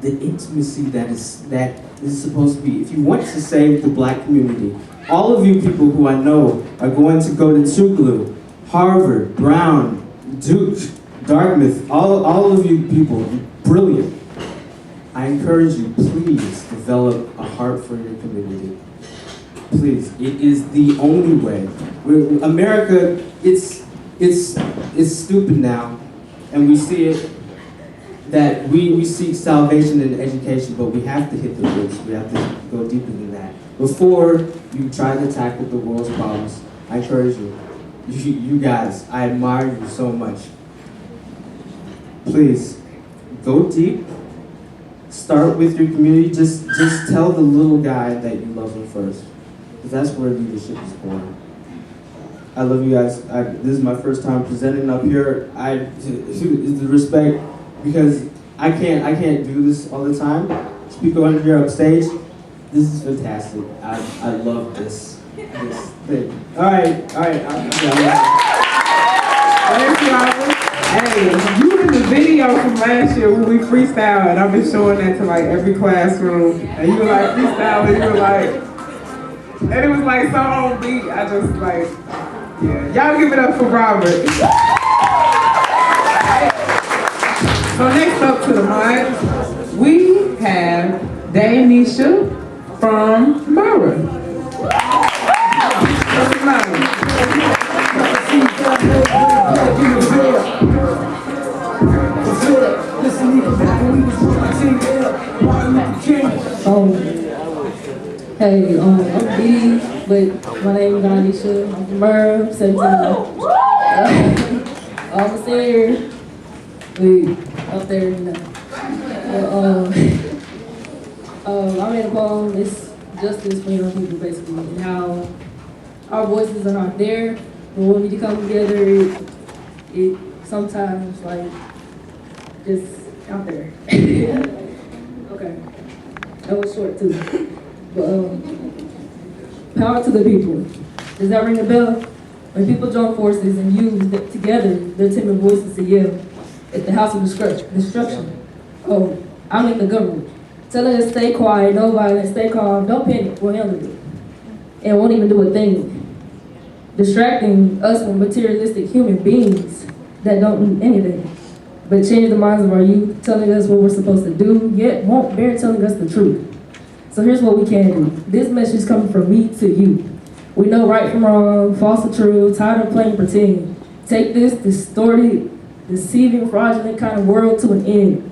Speaker 14: the intimacy that is supposed to be. If you want to save the black community, all of you people who I know are going to go to Tougaloo, Harvard, Brown, Duke, Dartmouth, all of you people, brilliant. I encourage you, please develop a heart for your community. Please, it is the only way. America, it's stupid now, and we see it, that we seek salvation in education, but we have to hit the roots. We have to go deeper than that. Before you try to tackle the world's problems, I encourage you, you guys, I admire you so much. Please, go deep start with your community. Just tell the little guy that you love him first, because that's where leadership is born. I love you guys. This is my first time presenting up here. The respect, because I can't do this all the time. Speak over here upstage. This is fantastic. I love this thing. All right.
Speaker 2: Thanks, y'all. Hey, you in the video from last year when we freestyled, and I've been showing that to like every classroom, and you were like freestyling, you were like, and it was like so on beat. I just like, yeah. Y'all give it up for Robert. So next up to the mic, we have Danisha from Mara.
Speaker 15: Hey, I'm B, but my name is Danisha. I'm from Mara, 17. I'm a senior. Up there, you know. I made a poem. It's justice for young people, basically, and how our voices are not there. But when we come together, it sometimes like just out there. Okay, that was short too. But power to the people. Does that ring a bell? When people join forces and use together their timid voices to yell at the house of destruction. Oh, I'm in the government. Telling us stay quiet, no violence, stay calm, don't panic, we'll handle it. And won't even do a thing. Distracting us from materialistic human beings that don't do anything, but change the minds of our youth, telling us what we're supposed to do, yet won't bear telling us the truth. So here's what we can do. This message is coming from me to you. We know right from wrong, false or true, tired of playing pretend. Take this distorted, deceiving, fraudulent kind of world to an end.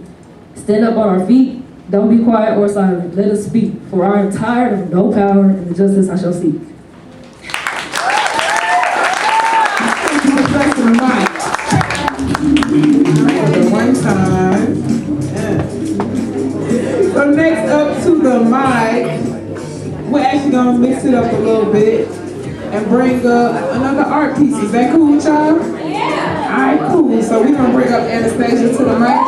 Speaker 15: Stand up on our feet. Don't be quiet or silent. Let us speak, for I am tired of no power and the justice I shall seek.
Speaker 2: One time. So next up to the mic, we're actually gonna mix it up a little bit and bring up another art piece. Is that cool, y'all? Yeah. All right, cool. So we're gonna bring up Anastasia to the mic.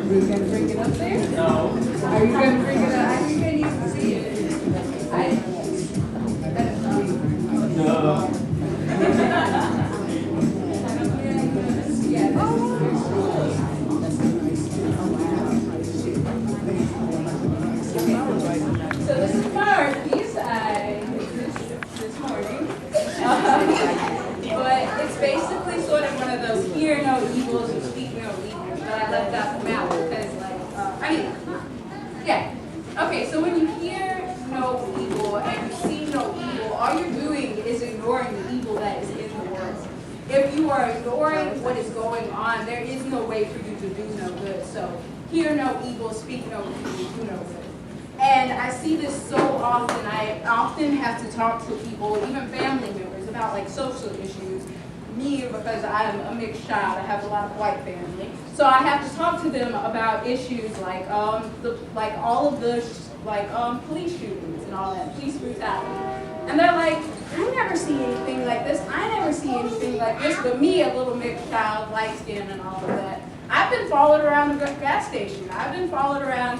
Speaker 9: Are you gonna bring it up there? No. Are you gonna bring it up? Are you gonna use to see it?
Speaker 14: No.
Speaker 9: So this is my art piece. I did this morning. But it's basically sort of one of those hear no evils and speak no evils. But I left out the mouth because okay, so when you hear no evil and you see no evil, all you're doing is ignoring the evil that is in the world. If you are ignoring what is going on, there is no way for you to do no good. So hear no evil, speak no evil, do no good. And I see this so often. I often have to talk to people, even family members, about like social issues. Me, because I'm a mixed child, I have a lot of white family. So I have to talk to them about issues like all of the police shootings and all that, police brutality. And they're like, I never see anything like this. I never see anything like this. But me, a little mixed child, light skin and all of that, I've been followed around the gas station. I've been followed around,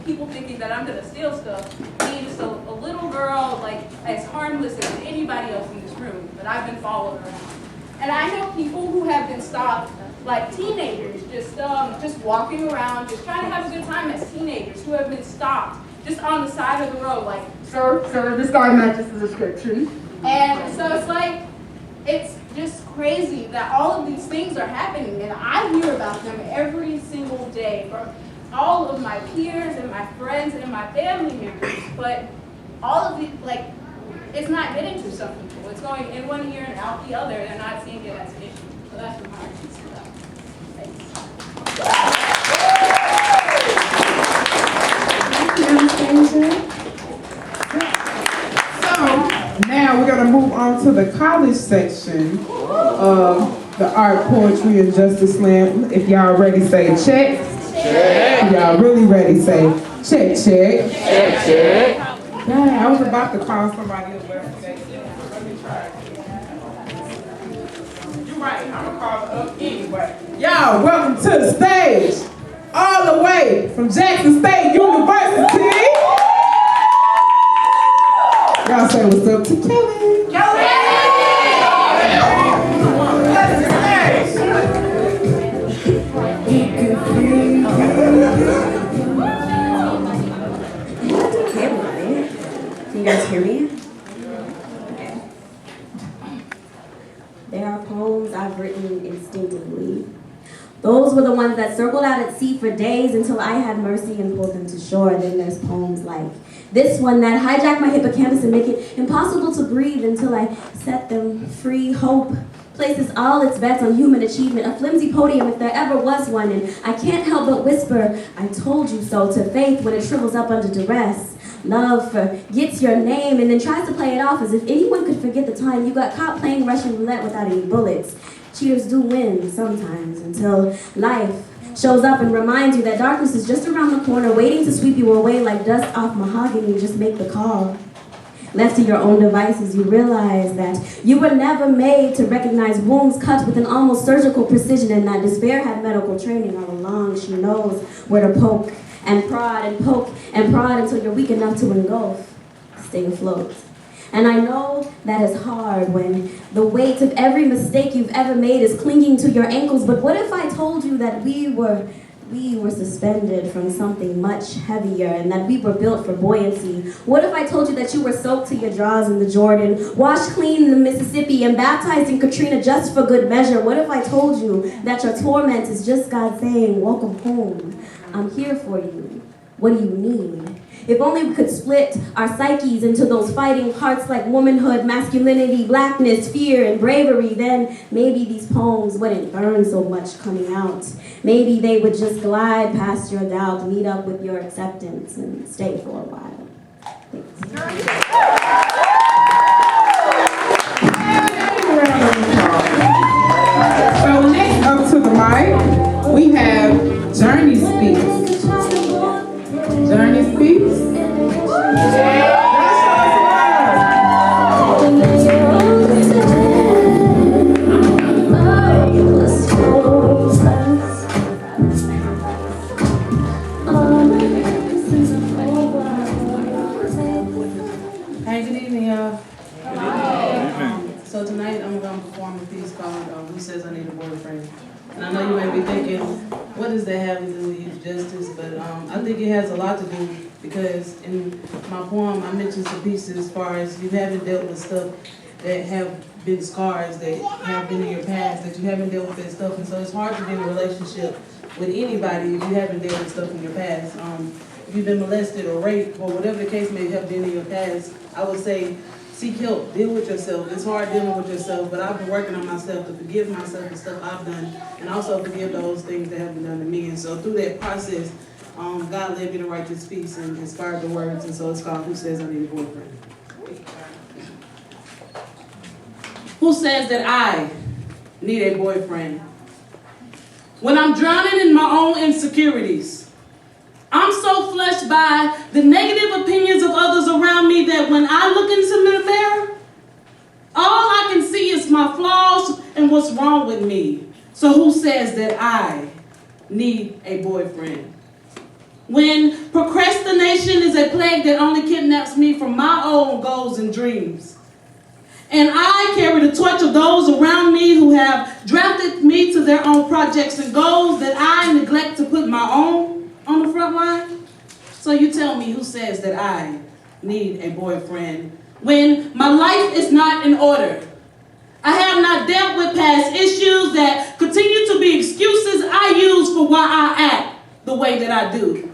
Speaker 9: people thinking that I'm gonna steal stuff. Me, just a little girl, as harmless as anybody else in this room, but I've been followed around. And I know people who have been stopped, like teenagers, just walking around, just trying to have a good time as teenagers, who have been stopped just on the side of the road, like, sir, this guy matches the description. And so it's just crazy that all of these things are happening, and I hear about them every single day from all of my peers and my friends and my family members, but all of the, it's not getting to some people. It's going in one ear and out the other. They're not seeing it as an issue. So that's what my art piece is about.
Speaker 2: Thanks. So now we're gonna move on to the college section of the art, poetry, and justice slam. If y'all ready, say check. Check. If y'all really ready, say check, check. Check, check. Yeah, I was about to call somebody else. Let me try. You're right, I'm gonna call it up anyway. Y'all, welcome to the stage. All the way from Jackson State University. Y'all say what's up to Kelvin.
Speaker 16: Can you guys hear me? Okay. There are poems I've written instinctively. Those were the ones that circled out at sea for days until I had mercy and pulled them to shore. Then there's poems like this one that hijack my hippocampus and make it impossible to breathe until I set them free. Hope places all its bets on human achievement, a flimsy podium if there ever was one, and I can't help but whisper, I told you so, to faith when it shrivels up under duress. Love forgets your name and then tries to play it off as if anyone could forget the time you got caught playing Russian roulette without any bullets. Cheers do win sometimes until life shows up and reminds you that darkness is just around the corner waiting to sweep you away like dust off mahogany. Just make the call. Left to your own devices, you realize that you were never made to recognize wounds cut with an almost surgical precision, and that despair had medical training all along. She knows where to poke and prod and poke and prod until you're weak enough to engulf, stay afloat. And I know that is hard when the weight of every mistake you've ever made is clinging to your ankles, but what if I told you that we were suspended from something much heavier and that we were built for buoyancy? What if I told you that you were soaked to your jaws in the Jordan, washed clean in the Mississippi, and baptized in Katrina just for good measure? What if I told you that your torment is just God saying, welcome home, I'm here for you, what do you need? If only we could split our psyches into those fighting hearts like womanhood, masculinity, blackness, fear, and bravery, then maybe these poems wouldn't burn so much coming out. Maybe they would just glide past your doubt, meet up with your acceptance, and stay for a while.
Speaker 2: So next up to the mic, we have Journey Speaks. Journey Speaks.
Speaker 17: Hey, good evening, y'all. So tonight I'm going to perform a piece called Who Says I Need a Boyfriend? And I know you may be thinking, what does that have to do with youth justice? But I think it has a lot to do because in my poem I mentioned some pieces as far as you haven't dealt with stuff that have been scars, that have been in your past, that you haven't dealt with that stuff. And so it's hard to be in a relationship with anybody if you haven't dealt with stuff in your past. If you've been molested or raped or whatever the case may have been in your past, I would say seek help, deal with yourself. It's hard dealing with yourself, but I've been working on myself to forgive myself the stuff I've done and also forgive those things that have been done to me. And so through that process, God led me to write this piece and inspired the words, and so it's called Who Says I Need a Boyfriend? Who says that I need a boyfriend? When I'm drowning in my own insecurities, I'm so flushed by the negative opinions of others around me that when I look into the mirror, all I can see is my flaws and what's wrong with me. So who says that I need a boyfriend? When procrastination is a plague that only kidnaps me from my own goals and dreams, and I carry the torch of those around me who have drafted me to their own projects and goals that I neglect to put my own on the front line. So you tell me, who says that I need a boyfriend? When my life is not in order, I have not dealt with past issues that continue to be excuses I use for why I act the way that I do.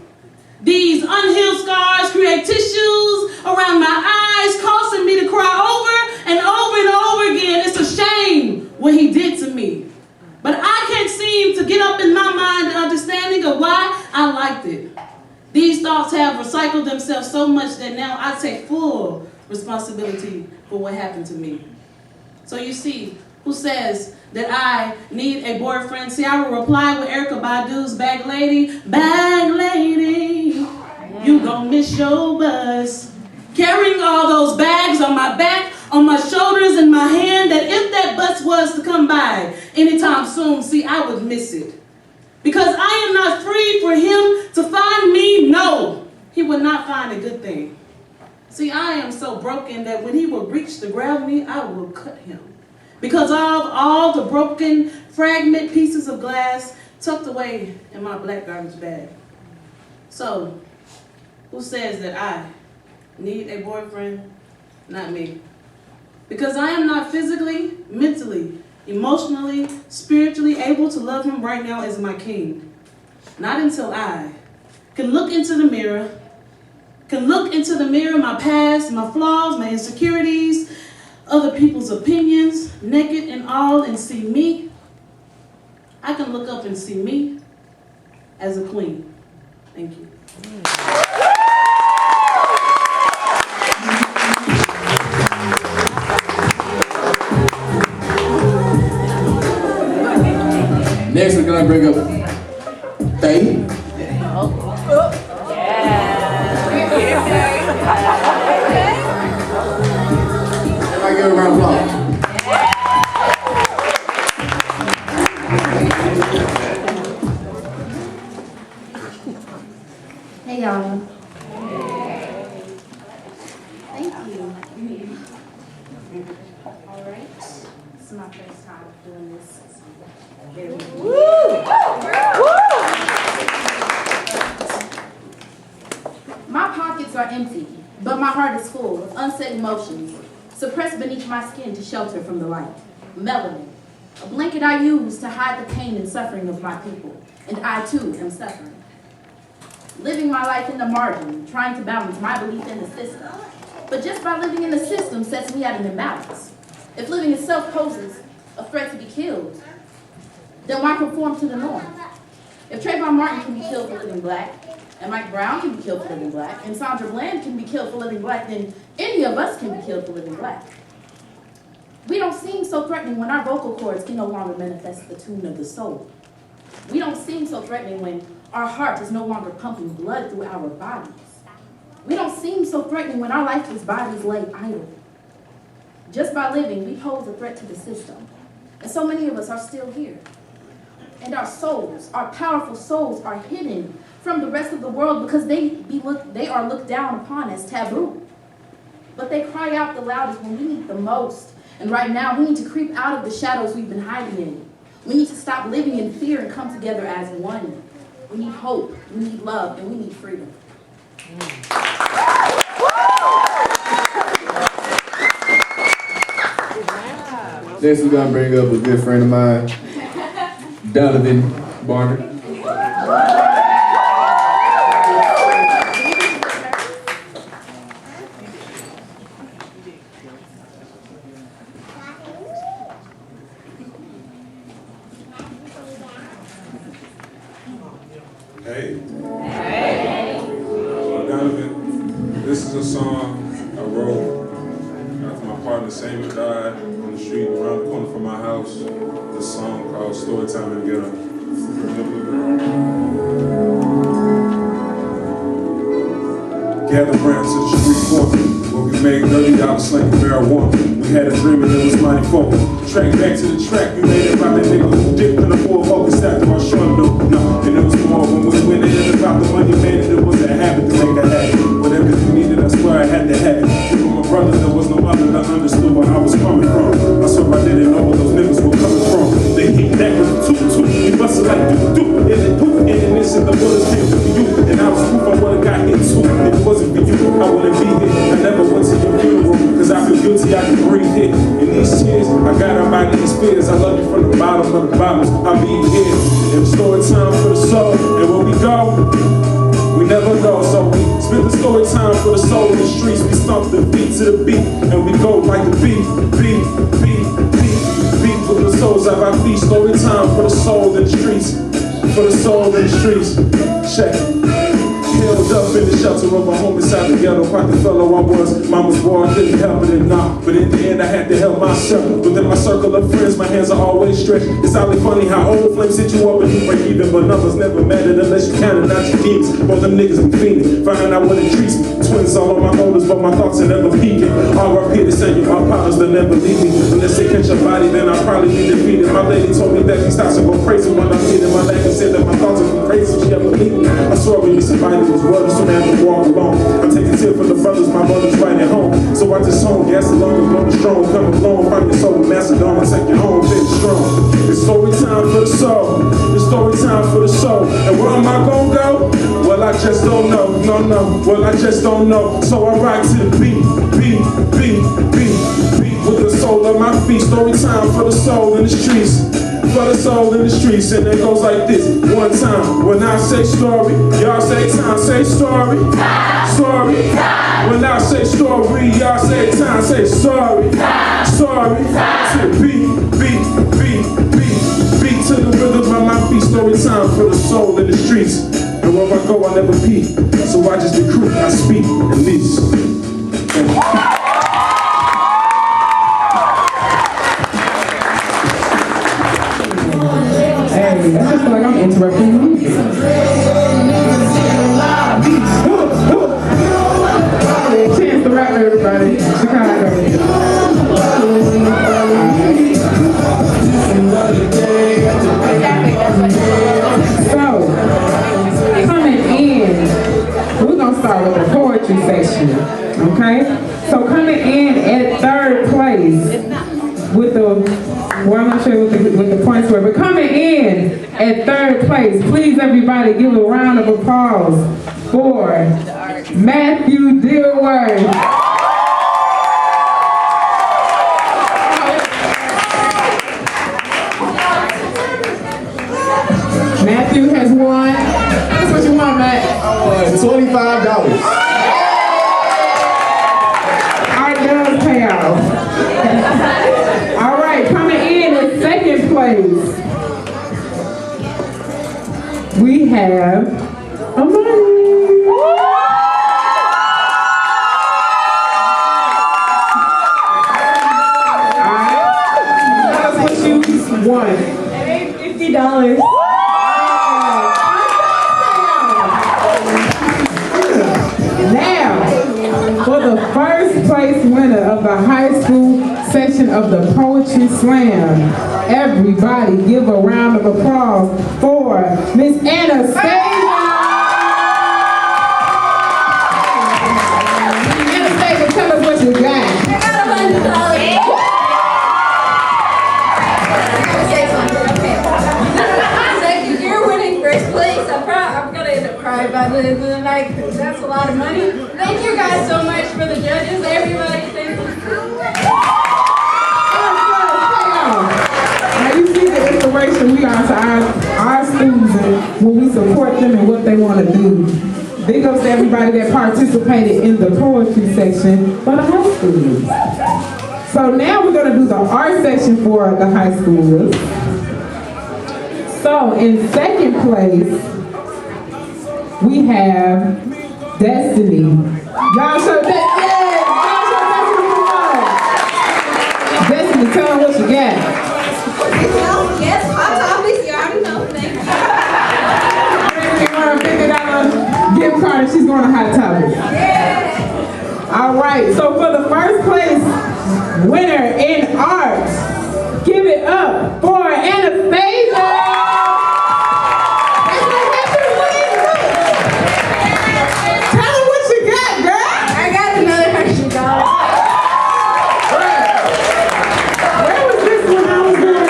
Speaker 17: These unhealed scars create tissues around my eyes, causing me to cry over and over again. It's a shame what he did to me. But I can't seem to get up in my mind the understanding of why I liked it. These thoughts have recycled themselves so much that now I take full responsibility for what happened to me. So you see, who says that I need a boyfriend? See, I will reply with Erykah Badu's Bag Lady. Bag Lady, you gon' miss your bus. Carrying all those bags on my back, on my shoulders, and my hand, that if that bus was to come by anytime soon, see, I would miss it. Because I am not free for him to find me. No, he would not find a good thing. See, I am so broken that when he will reach to grab me, I will cut him. Because of all the broken, fragment pieces of glass tucked away in my black garbage bag. So, who says that I need a boyfriend? Not me. Because I am not physically, mentally, emotionally, spiritually able to love him right now as my king. Not until I can look into the mirror, my past, my flaws, my insecurities, other people's opinions, naked and all, and see me. I can look up and see me as a queen. Thank you.
Speaker 4: Next, we're gonna bring up Faye. Everybody give a round of applause.
Speaker 18: Hey y'all. Thank you. Alright. This is my first time doing this. My pockets are empty, but my heart is full of unsaid emotions, suppressed beneath my skin to shelter from the light. Melanin, a blanket I use to hide the pain and suffering of my people, and I too am suffering. Living my life in the margin, trying to balance my belief in the system. But just by living in the system sets me at an imbalance. If living itself poses a threat to be killed, then why conform to the norm? If Trayvon Martin can be killed for living black, and Mike Brown can be killed for living black, and Sandra Bland can be killed for living black, then any of us can be killed for living black. We don't seem so threatening when our vocal cords can no longer manifest the tune of the soul. We don't seem so threatening when our heart is no longer pumping blood through our bodies. We don't seem so threatening when our lifeless bodies lay idle. Just by living, we pose a threat to the system. And so many of us are still here. And our souls, our powerful souls, are hidden from the rest of the world because they are looked down upon as taboo. But they cry out the loudest when we need the most. And right now, we need to creep out of the shadows we've been hiding in. We need to stop living in fear and come together as one. We need hope, we need love, and we need freedom.
Speaker 4: Next, we're gonna bring up a good friend of mine, Donovan Barner.
Speaker 19: Hey. Donovan, this is a song I wrote after my partner Samuel died on the street around the corner from my house. This song called Story Time in the Ghetto. Gather round to the street corner where we made $30 slinging marijuana. We had a dream and it was mighty focused. Track back to the track, we made it about that nigga who dipped in the four focus after our short no. And it was more when we went in about the money made it was a habit to make a habit. Whatever you needed, I swear I had to have it. From my brother, there was no other that understood where I was coming from. I swear I didn't know where those niggas were coming from. They hit that with a toot-toot, we busted like doo-doo. And it poop, and this and the bullets came for you. And I was proof I would've got hit too. If it wasn't for you, I wouldn't be here. I never went to your funeral, cause I feel guilty, I can breathe here. In these tears, I got on my knees fears. I love you from the bottom of the bottoms, I'll be here. And story time for the soul, and when we go, we never know. So we spit the story time for the soul in the streets. We stomp the beat to the beat, and we go like the beat for the souls of our feet. Story time for the soul in the streets, for the soul in the streets. Check it. held up in the shelter of a home inside the ghetto. Quite the fellow I was, mama's boy, I couldn't help it and not. But in the end I had to help myself. Within my circle of friends, my hands are always stretched. It's oddly funny how old flames hit you up and you break even, but numbers never mattered unless you counted out your demons. Both them niggas be fiending, finding out what it treats me. Twins all on my shoulders, but my thoughts are never peaking. R.I.P. to say you, my partners, they'll never leave me. Unless they catch a body, then I'll probably be defeated. My lady told me that these thoughts will go crazy when I'm feeding. My lady said that my thoughts will go crazy, she ever leave me. I swear we need somebody who's worth soon as we walk alone. I'm taking tip from the brothers, my mother's right at home. So I just home, gas along and blow strong. Come along, find your soul with Macedon and take you home, big strong. It's story time for the soul. It's story time for the soul. And where am I gonna go? Well, I just don't know. No. Well, I just don't know. So I rock to the beat with the soul of my feet. Story time for the soul in the streets. For the soul in the streets. And it goes like this. One time, when I say story, y'all say time, say story. Story. When I say story, y'all say time, say story. Story. To beat to the rhythm of my feet. Story time for the soul in the streets. And wherever I go, I never peep. So I just recruit, I speak, at least.
Speaker 2: Hey, I just feel like I'm interrupting the music. Chance to rap, everybody. Chicago. So, coming in, we're gonna start with the poetry section. Okay? So coming in at third place with the well, I'm not sure what the points were, but coming in at third place, please everybody give a round of applause for Matthew Dilworth. Matthew has won. That's what you want, Matt.
Speaker 12: $25.
Speaker 2: Our does pay off. All right, coming in at second place, we have Emmanuel. Tell us what you won.
Speaker 8: $50.
Speaker 2: Now, for the first place winner of the high school section of the Poetry Slam, everybody give a round of applause for Miss Anastasia. Anastasia, tell us what you got.
Speaker 5: I got $100. Second year winning first place. I'm gonna end up crying by the end of the night because that's a lot of money. Thank you guys so much for the judges, everybody. Thank you.
Speaker 2: Now you see the inspiration we are to our students and when we support them and what they want to do. Big ups to everybody that participated in the poetry section for the high schoolers. So now we're going to do the art section for the high schoolers. So in second place, we have Destiny. Y'all show that, yeah! Destiny, tell them what you got.
Speaker 6: Yes, hot topics, you already know. Thank
Speaker 2: $50 gift card and she's going to Hot Topics. Yeah. All right, so for the first place winner in art, give it up for Anastasia. Tell her what you got, girl.
Speaker 5: I got another $100.
Speaker 2: Where was this when I was doing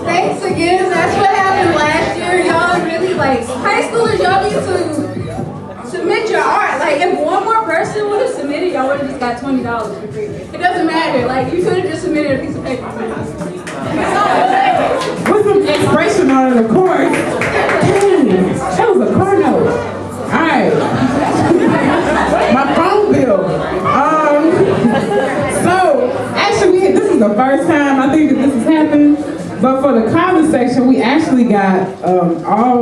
Speaker 5: Thanks again. That's what happened last year. Y'all really high schoolers, y'all need to submit your art. If one more person would have submitted, y'all would have just got $20 for free. It doesn't matter. You could have just submitted a piece of paper.
Speaker 2: with some expression on it, of course. Dang, that was a car note. All right. My phone bill. So, actually, this is the first time I think that this has happened. But for the college section, we actually got all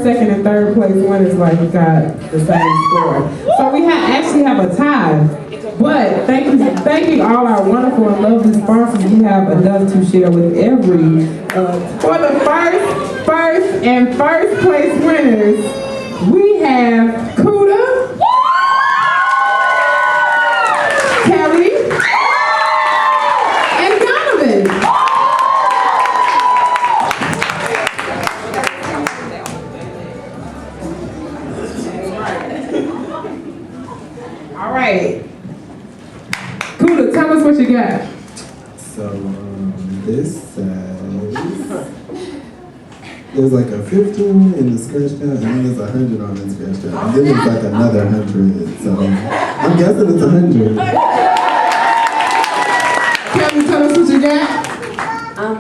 Speaker 2: second, and third place winners like got the same score. So we actually have a tie. But thank you all our wonderful and lovely sponsors. We have enough to share with every. For the first place winners, we have Kuda, Kelly, and Donovan. All right. Kuda, tell us what you got.
Speaker 12: So this says there's like a 15 in the scratch count, and then there's 100 on the scratch count, and then there's like another 100. So I'm guessing it's 100.
Speaker 2: Kelvin, tell us what you got.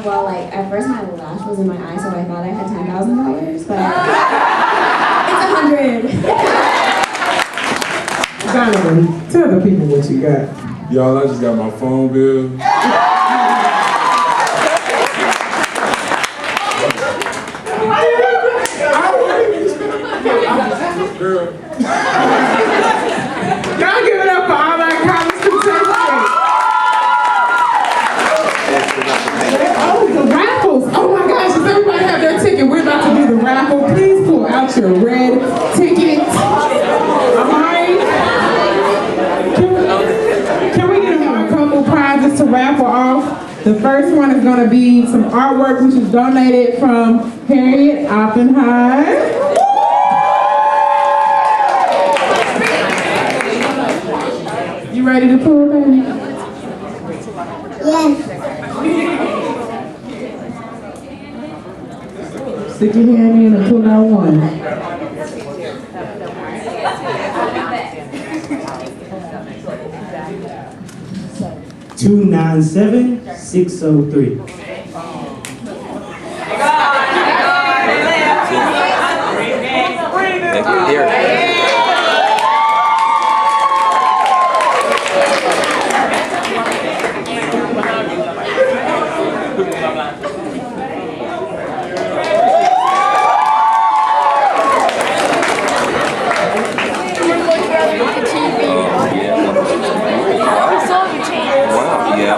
Speaker 16: Well, like at first my lash was in my eye, so I thought I had $10,000, but it's 100.
Speaker 2: Donovan, tell the people what you got.
Speaker 19: Y'all, I just got my phone bill.
Speaker 2: Y'all give it up for all our college contestants. Oh, the raffles. Oh my gosh, does everybody have their ticket? We're about to do the raffle. Please pull out your red ticket. Alright. Can we get a couple prizes to raffle off? The first one is going to be some artwork which is donated from Harriet Oppenheim. You ready to pull, baby?
Speaker 3: Yes.
Speaker 2: Stick your hand in and pull out one.
Speaker 20: $297,603.
Speaker 21: Wow, yeah.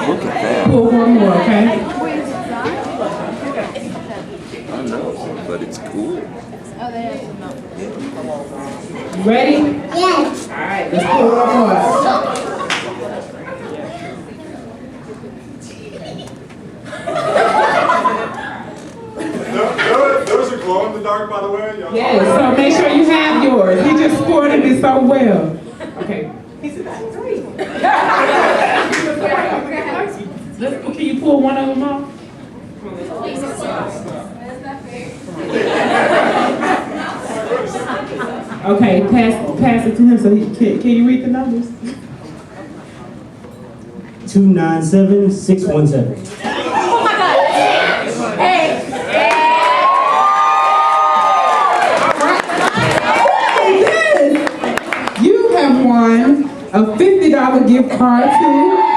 Speaker 21: Look at that.
Speaker 2: Pull one more, okay?
Speaker 21: I know, but it's cool.
Speaker 2: You ready?
Speaker 3: Yes.
Speaker 2: Alright, let's pull one more.
Speaker 19: Those are glow in the dark, by the way.
Speaker 2: Yes, so make sure you have yours. He just sported it so well. Okay. Can you pull one of them off? Okay, pass it to him so he can you read the numbers?
Speaker 20: 297,617.
Speaker 3: Oh my God. Hey.
Speaker 2: You have won a $50 gift card to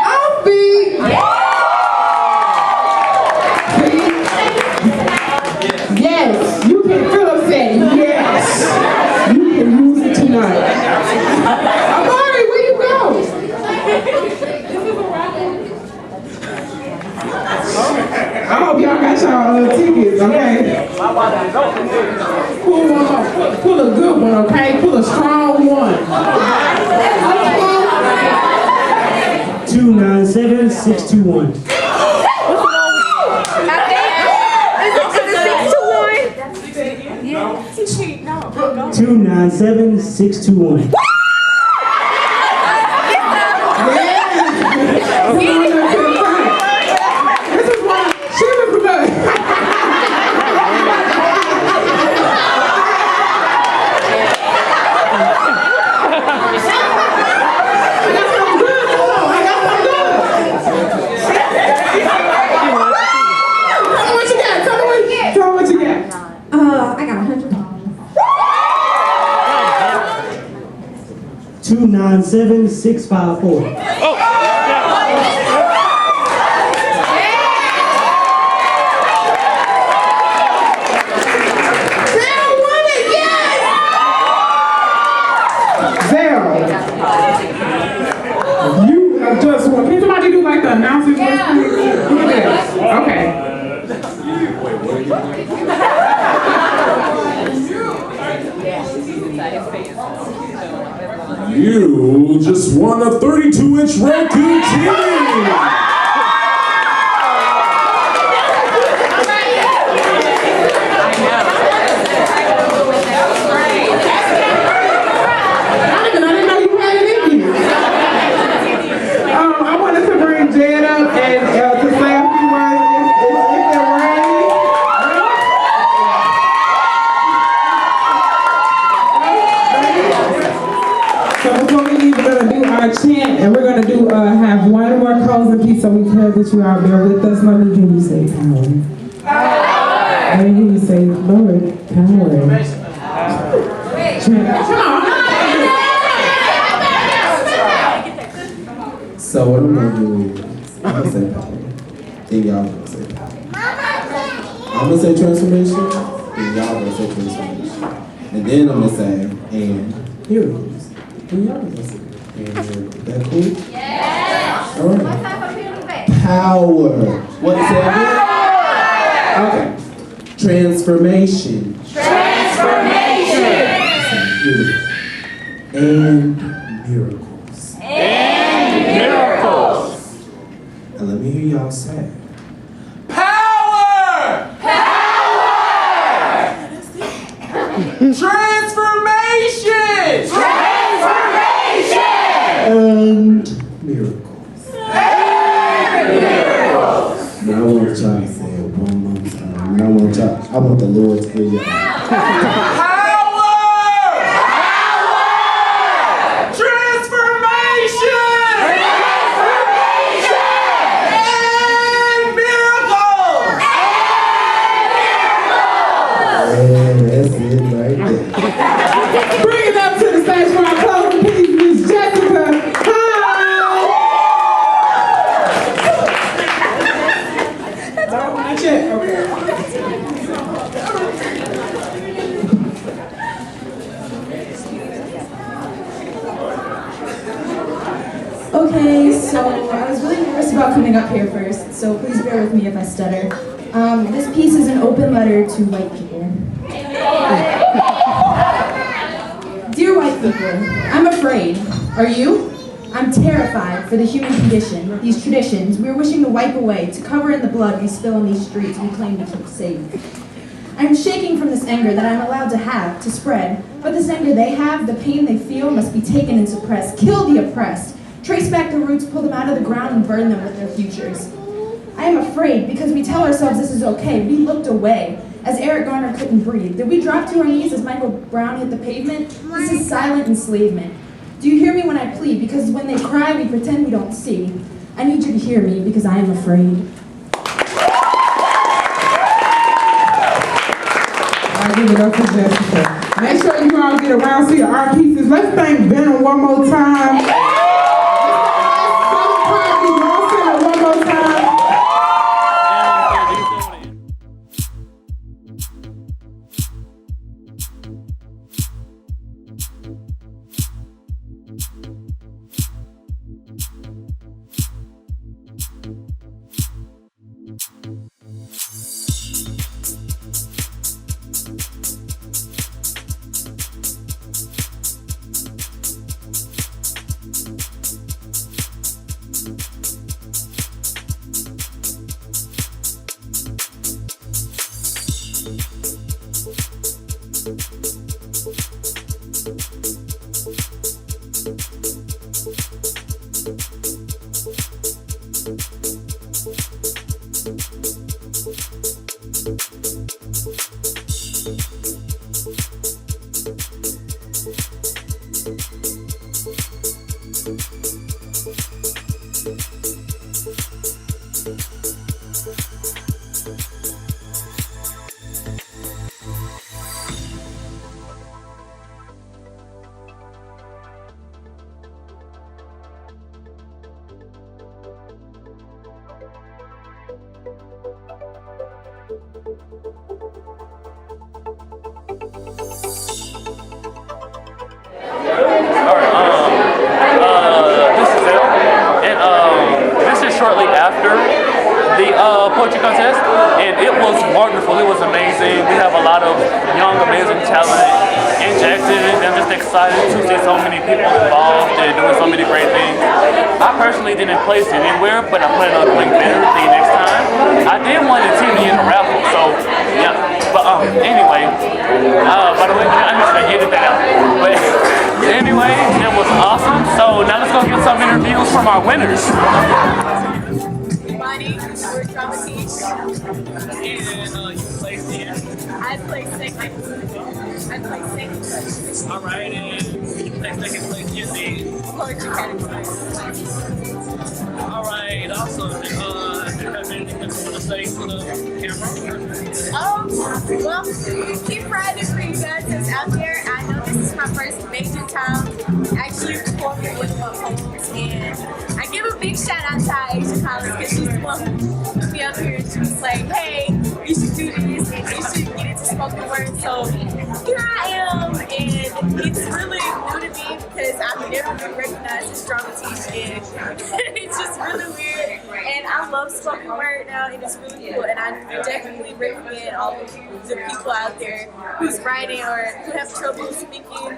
Speaker 2: Offbeat. Yes, you can. Phyllis said yes. You can use it tonight. Amari, where you go? I hope y'all got y'all tickets, okay? Pull one up. Pull a good one, okay? Pull a strong one.
Speaker 20: 297,621.
Speaker 3: Yeah.
Speaker 20: 297,621.
Speaker 3: I got $100.
Speaker 20: 297,654.
Speaker 19: who just won a 32-inch Roku TV.
Speaker 2: I wanted to bring Jen up and to say a few words if they're ready. So before we leave, we're going to do our chant, and we're going to do have one more closing piece, so we pray that you all bear with us. Let me hear you say power. Let me hear you say, Lord, power. Chant. Come on.
Speaker 12: So what I'm gonna do is, I'm gonna say power, then y'all gonna say power. I'm gonna say transformation, then y'all gonna say transformation. And then I'm gonna say, and miracles. Then y'all gonna say, and miracles. That cool? Yeah! Alright. Power. What is that again? Okay. Transformation.
Speaker 11: Transformation.
Speaker 12: And miracles.
Speaker 11: Miracles.
Speaker 12: And let me hear y'all say.
Speaker 11: Power!
Speaker 12: Transformation!
Speaker 11: Transformation!
Speaker 12: And miracles. Now I want y'all to say it one more time. And I want the Lord to hear y'all.
Speaker 2: Bring it up to the stage for our closing piece, Miss Jessica.
Speaker 1: Okay, so I was really nervous about coming up here first, so please bear with me if I stutter. This piece is an open letter to white people. Dear white people, I'm afraid. Are you? I'm terrified for the human condition, these traditions we're wishing to wipe away, to cover in the blood we spill on these streets we claim to keep safe. I'm shaking from this anger that I'm allowed to have, to spread, but this anger they have, the pain they feel, must be taken and suppressed. Kill the oppressed. Trace back the roots, pull them out of the ground, and burn them with their futures. I am afraid because we tell ourselves this is okay. We looked away as Eric Garner couldn't breathe. Did we drop to our knees as Michael Brown hit the pavement? This is silent enslavement. Do you hear me when I plead? Because when they cry, we pretend we don't see. I need you to hear me because I am afraid.
Speaker 2: I'll give it up for Jessica. Make sure you all get around to your art pieces. Let's thank Venom one more time. One more time.
Speaker 22: poetry contest, and it was wonderful. It was amazing. We have a lot of young, amazing talent in Jackson, and I'm just excited excited to see so many people involved and doing so many great things. I personally didn't place anywhere, but I plan on doing better the next time. I did win a TV in a raffle, so yeah. But anyway, by the way, I need to edit that out. But anyway, it was awesome. So now let's go get some interviews from our winners.
Speaker 7: My name is Yaverclap.
Speaker 22: And you placed in?
Speaker 7: I placed second. I placed second.
Speaker 22: All right, and you placed second place in the
Speaker 7: poetry category.
Speaker 22: All right, awesome. Do you have anything that you want to say to the camera?
Speaker 7: Well, keep riding for you guys that's out there. I know this is my first major time actually performing with my poems, and I give a big shout out to Aisha Collins because she's the one who put me up here and she was like, hey, you should do this and you should get into spoken word. So here I am, and it's really new to me because I've never been recognized as drama teacher, and it's just really weird. And I love spoken word now, and it's really cool. And I definitely recommend all the people out there who's writing or who have trouble speaking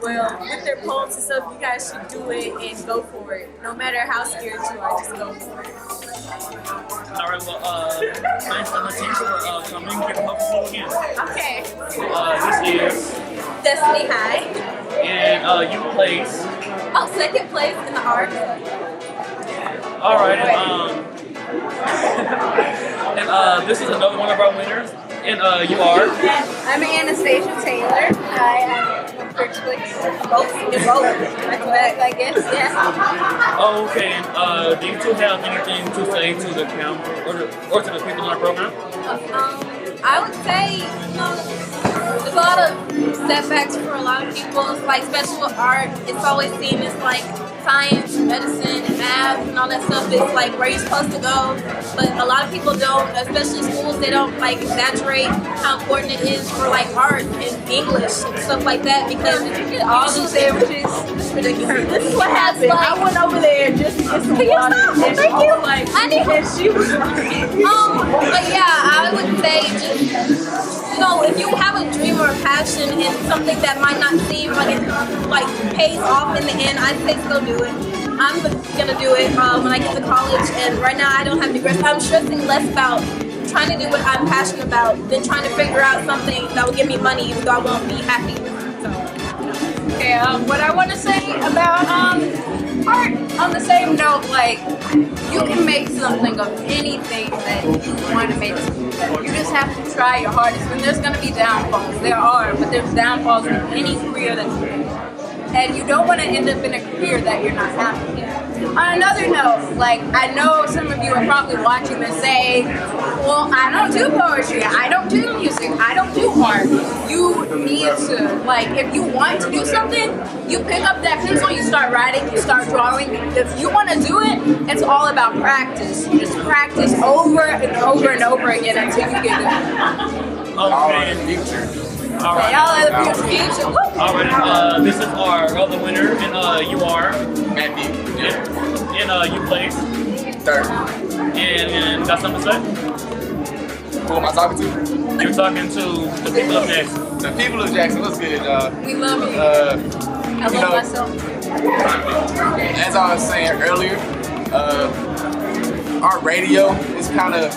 Speaker 7: with their poems and stuff. You guys should do it and go for it. No matter how scared you are, just go for it.
Speaker 22: All right, well, thanks for listening for coming. Give them up for again.
Speaker 7: Okay.
Speaker 22: This is
Speaker 7: Destiny High.
Speaker 22: And you place.
Speaker 7: Oh, second place in the art.
Speaker 22: All right, and this is another one of our winners. And you are?
Speaker 7: I'm Anastasia Taylor. I'm virtually both. I guess, yeah.
Speaker 22: Oh, okay. And do you two have anything to say to the camera or to the people in our program?
Speaker 7: I would say, there's a lot of setbacks for a lot of people. It's like special art. It's always seen as like science, medicine, and math, and all that stuff is like where you're supposed to go. But a lot of people don't, especially schools, they don't like exaggerate how important it is for like art and English and stuff like that because all the sandwiches. This is ridiculous. This is what happened. Like, I went over there just to get some water. And thank you. Like, I need. And she was like, but yeah, I would say just. If you have a dream or a passion and something that might not seem like it like pays off in the end, I'd say go do it. I'm gonna do it when I get to college, and right now I don't have regrets. I'm stressing less about trying to do what I'm passionate about than trying to figure out something that will give me money even though I won't be happy.
Speaker 9: Okay, what I want to say about art, on the same note, like, you can make something of anything that you want to make something of. You just have to try your hardest, and there's going to be downfalls. There are, but there's downfalls in any career that you make. And you don't want to end up in a career that you're not happy in. On another note, like, I know some of you are probably watching this saying, well, I don't do poetry, I don't do music, I don't do art. You need to, like, if you want to do something, you pick up that pencil, you start writing, you start drawing. If you want to do it, it's all about practice. You just practice over and over and over again until you get it.
Speaker 22: Okay. All right.
Speaker 7: Y'all are the future.
Speaker 22: All right. This is our other winner, and you are
Speaker 4: Matthew.
Speaker 22: And you placed
Speaker 4: third.
Speaker 22: And got something to say?
Speaker 4: Who am I talking to?
Speaker 22: You're talking to the people of Jackson.
Speaker 4: The people of Jackson. What's good, y'all?
Speaker 7: We love you. I love myself.
Speaker 4: As I was saying earlier, our radio is kind of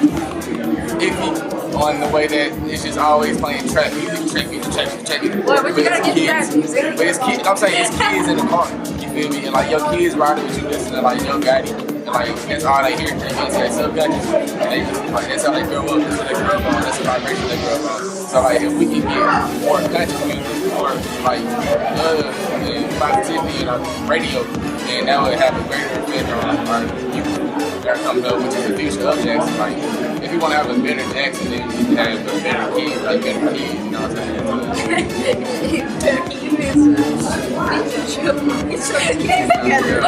Speaker 4: iffy on the way that it's just always playing trap music.
Speaker 7: Well, but you gotta get trap music.
Speaker 4: But it's kids, I'm saying it's kids in the car, you feel me? And like your kids riding with you listening to like Young Gotti, and like that's all they hear, they get that subconscious. And they like that's how they grow up, that's what they grow up on, that's the vibration they grow up on. So like if we can get more conscious music, more like positivity in our radio, then that would have a greater effect on our youth that are coming up, which is the future of Jackson. Like if you want to have a better Jackson, then you need to have a better kids, like better kids, you know what I'm saying?
Speaker 7: No.
Speaker 4: They're the future of us.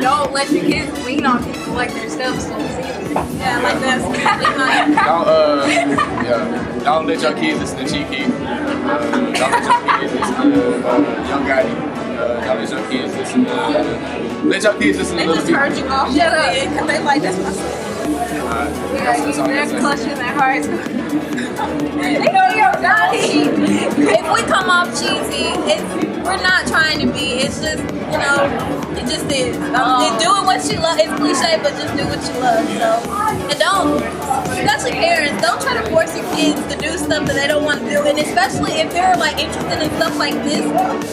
Speaker 9: Don't let your kids lean on people like their stepstones either.
Speaker 7: Yeah, like that.
Speaker 4: Don't let your kids listen to Cheap Kid. Don't let your kids listen to Young Gotti. Don't let your kids listen to. Let your kids listen to
Speaker 7: They
Speaker 4: Little
Speaker 7: just
Speaker 4: People.
Speaker 7: heard you off. Shut up. Because they like, that's my son. They're clutching their hearts. They know you're not cheesy. If we come off cheesy, we're not trying to be. It's just, it just is. Doing what you love. It's cliche, but just do what you love. So, and don't, especially parents, don't try to force your kids to do stuff that they don't want to do. And especially if they're like interested in stuff like this,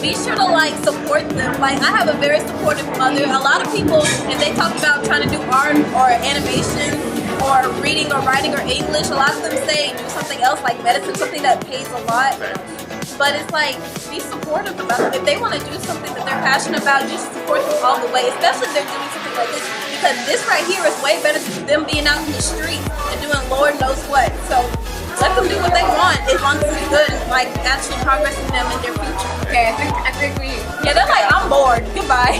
Speaker 7: be sure to like support them. Like I have a very supportive mother. A lot of people, if they talk about trying to do art or animation, or reading or writing or English, a lot of them say do something else like medicine, something that pays a lot. But it's like, be supportive about it. If they want to do something that they're passionate about, just support them all the way, especially if they're doing something like this. Because this right here is way better than them being out in the street and doing Lord knows what. So let them do what they want as long as it's good, like actually progressing them in their future.
Speaker 9: Okay, I think we.
Speaker 7: Yeah, they're like, I'm bored. Goodbye.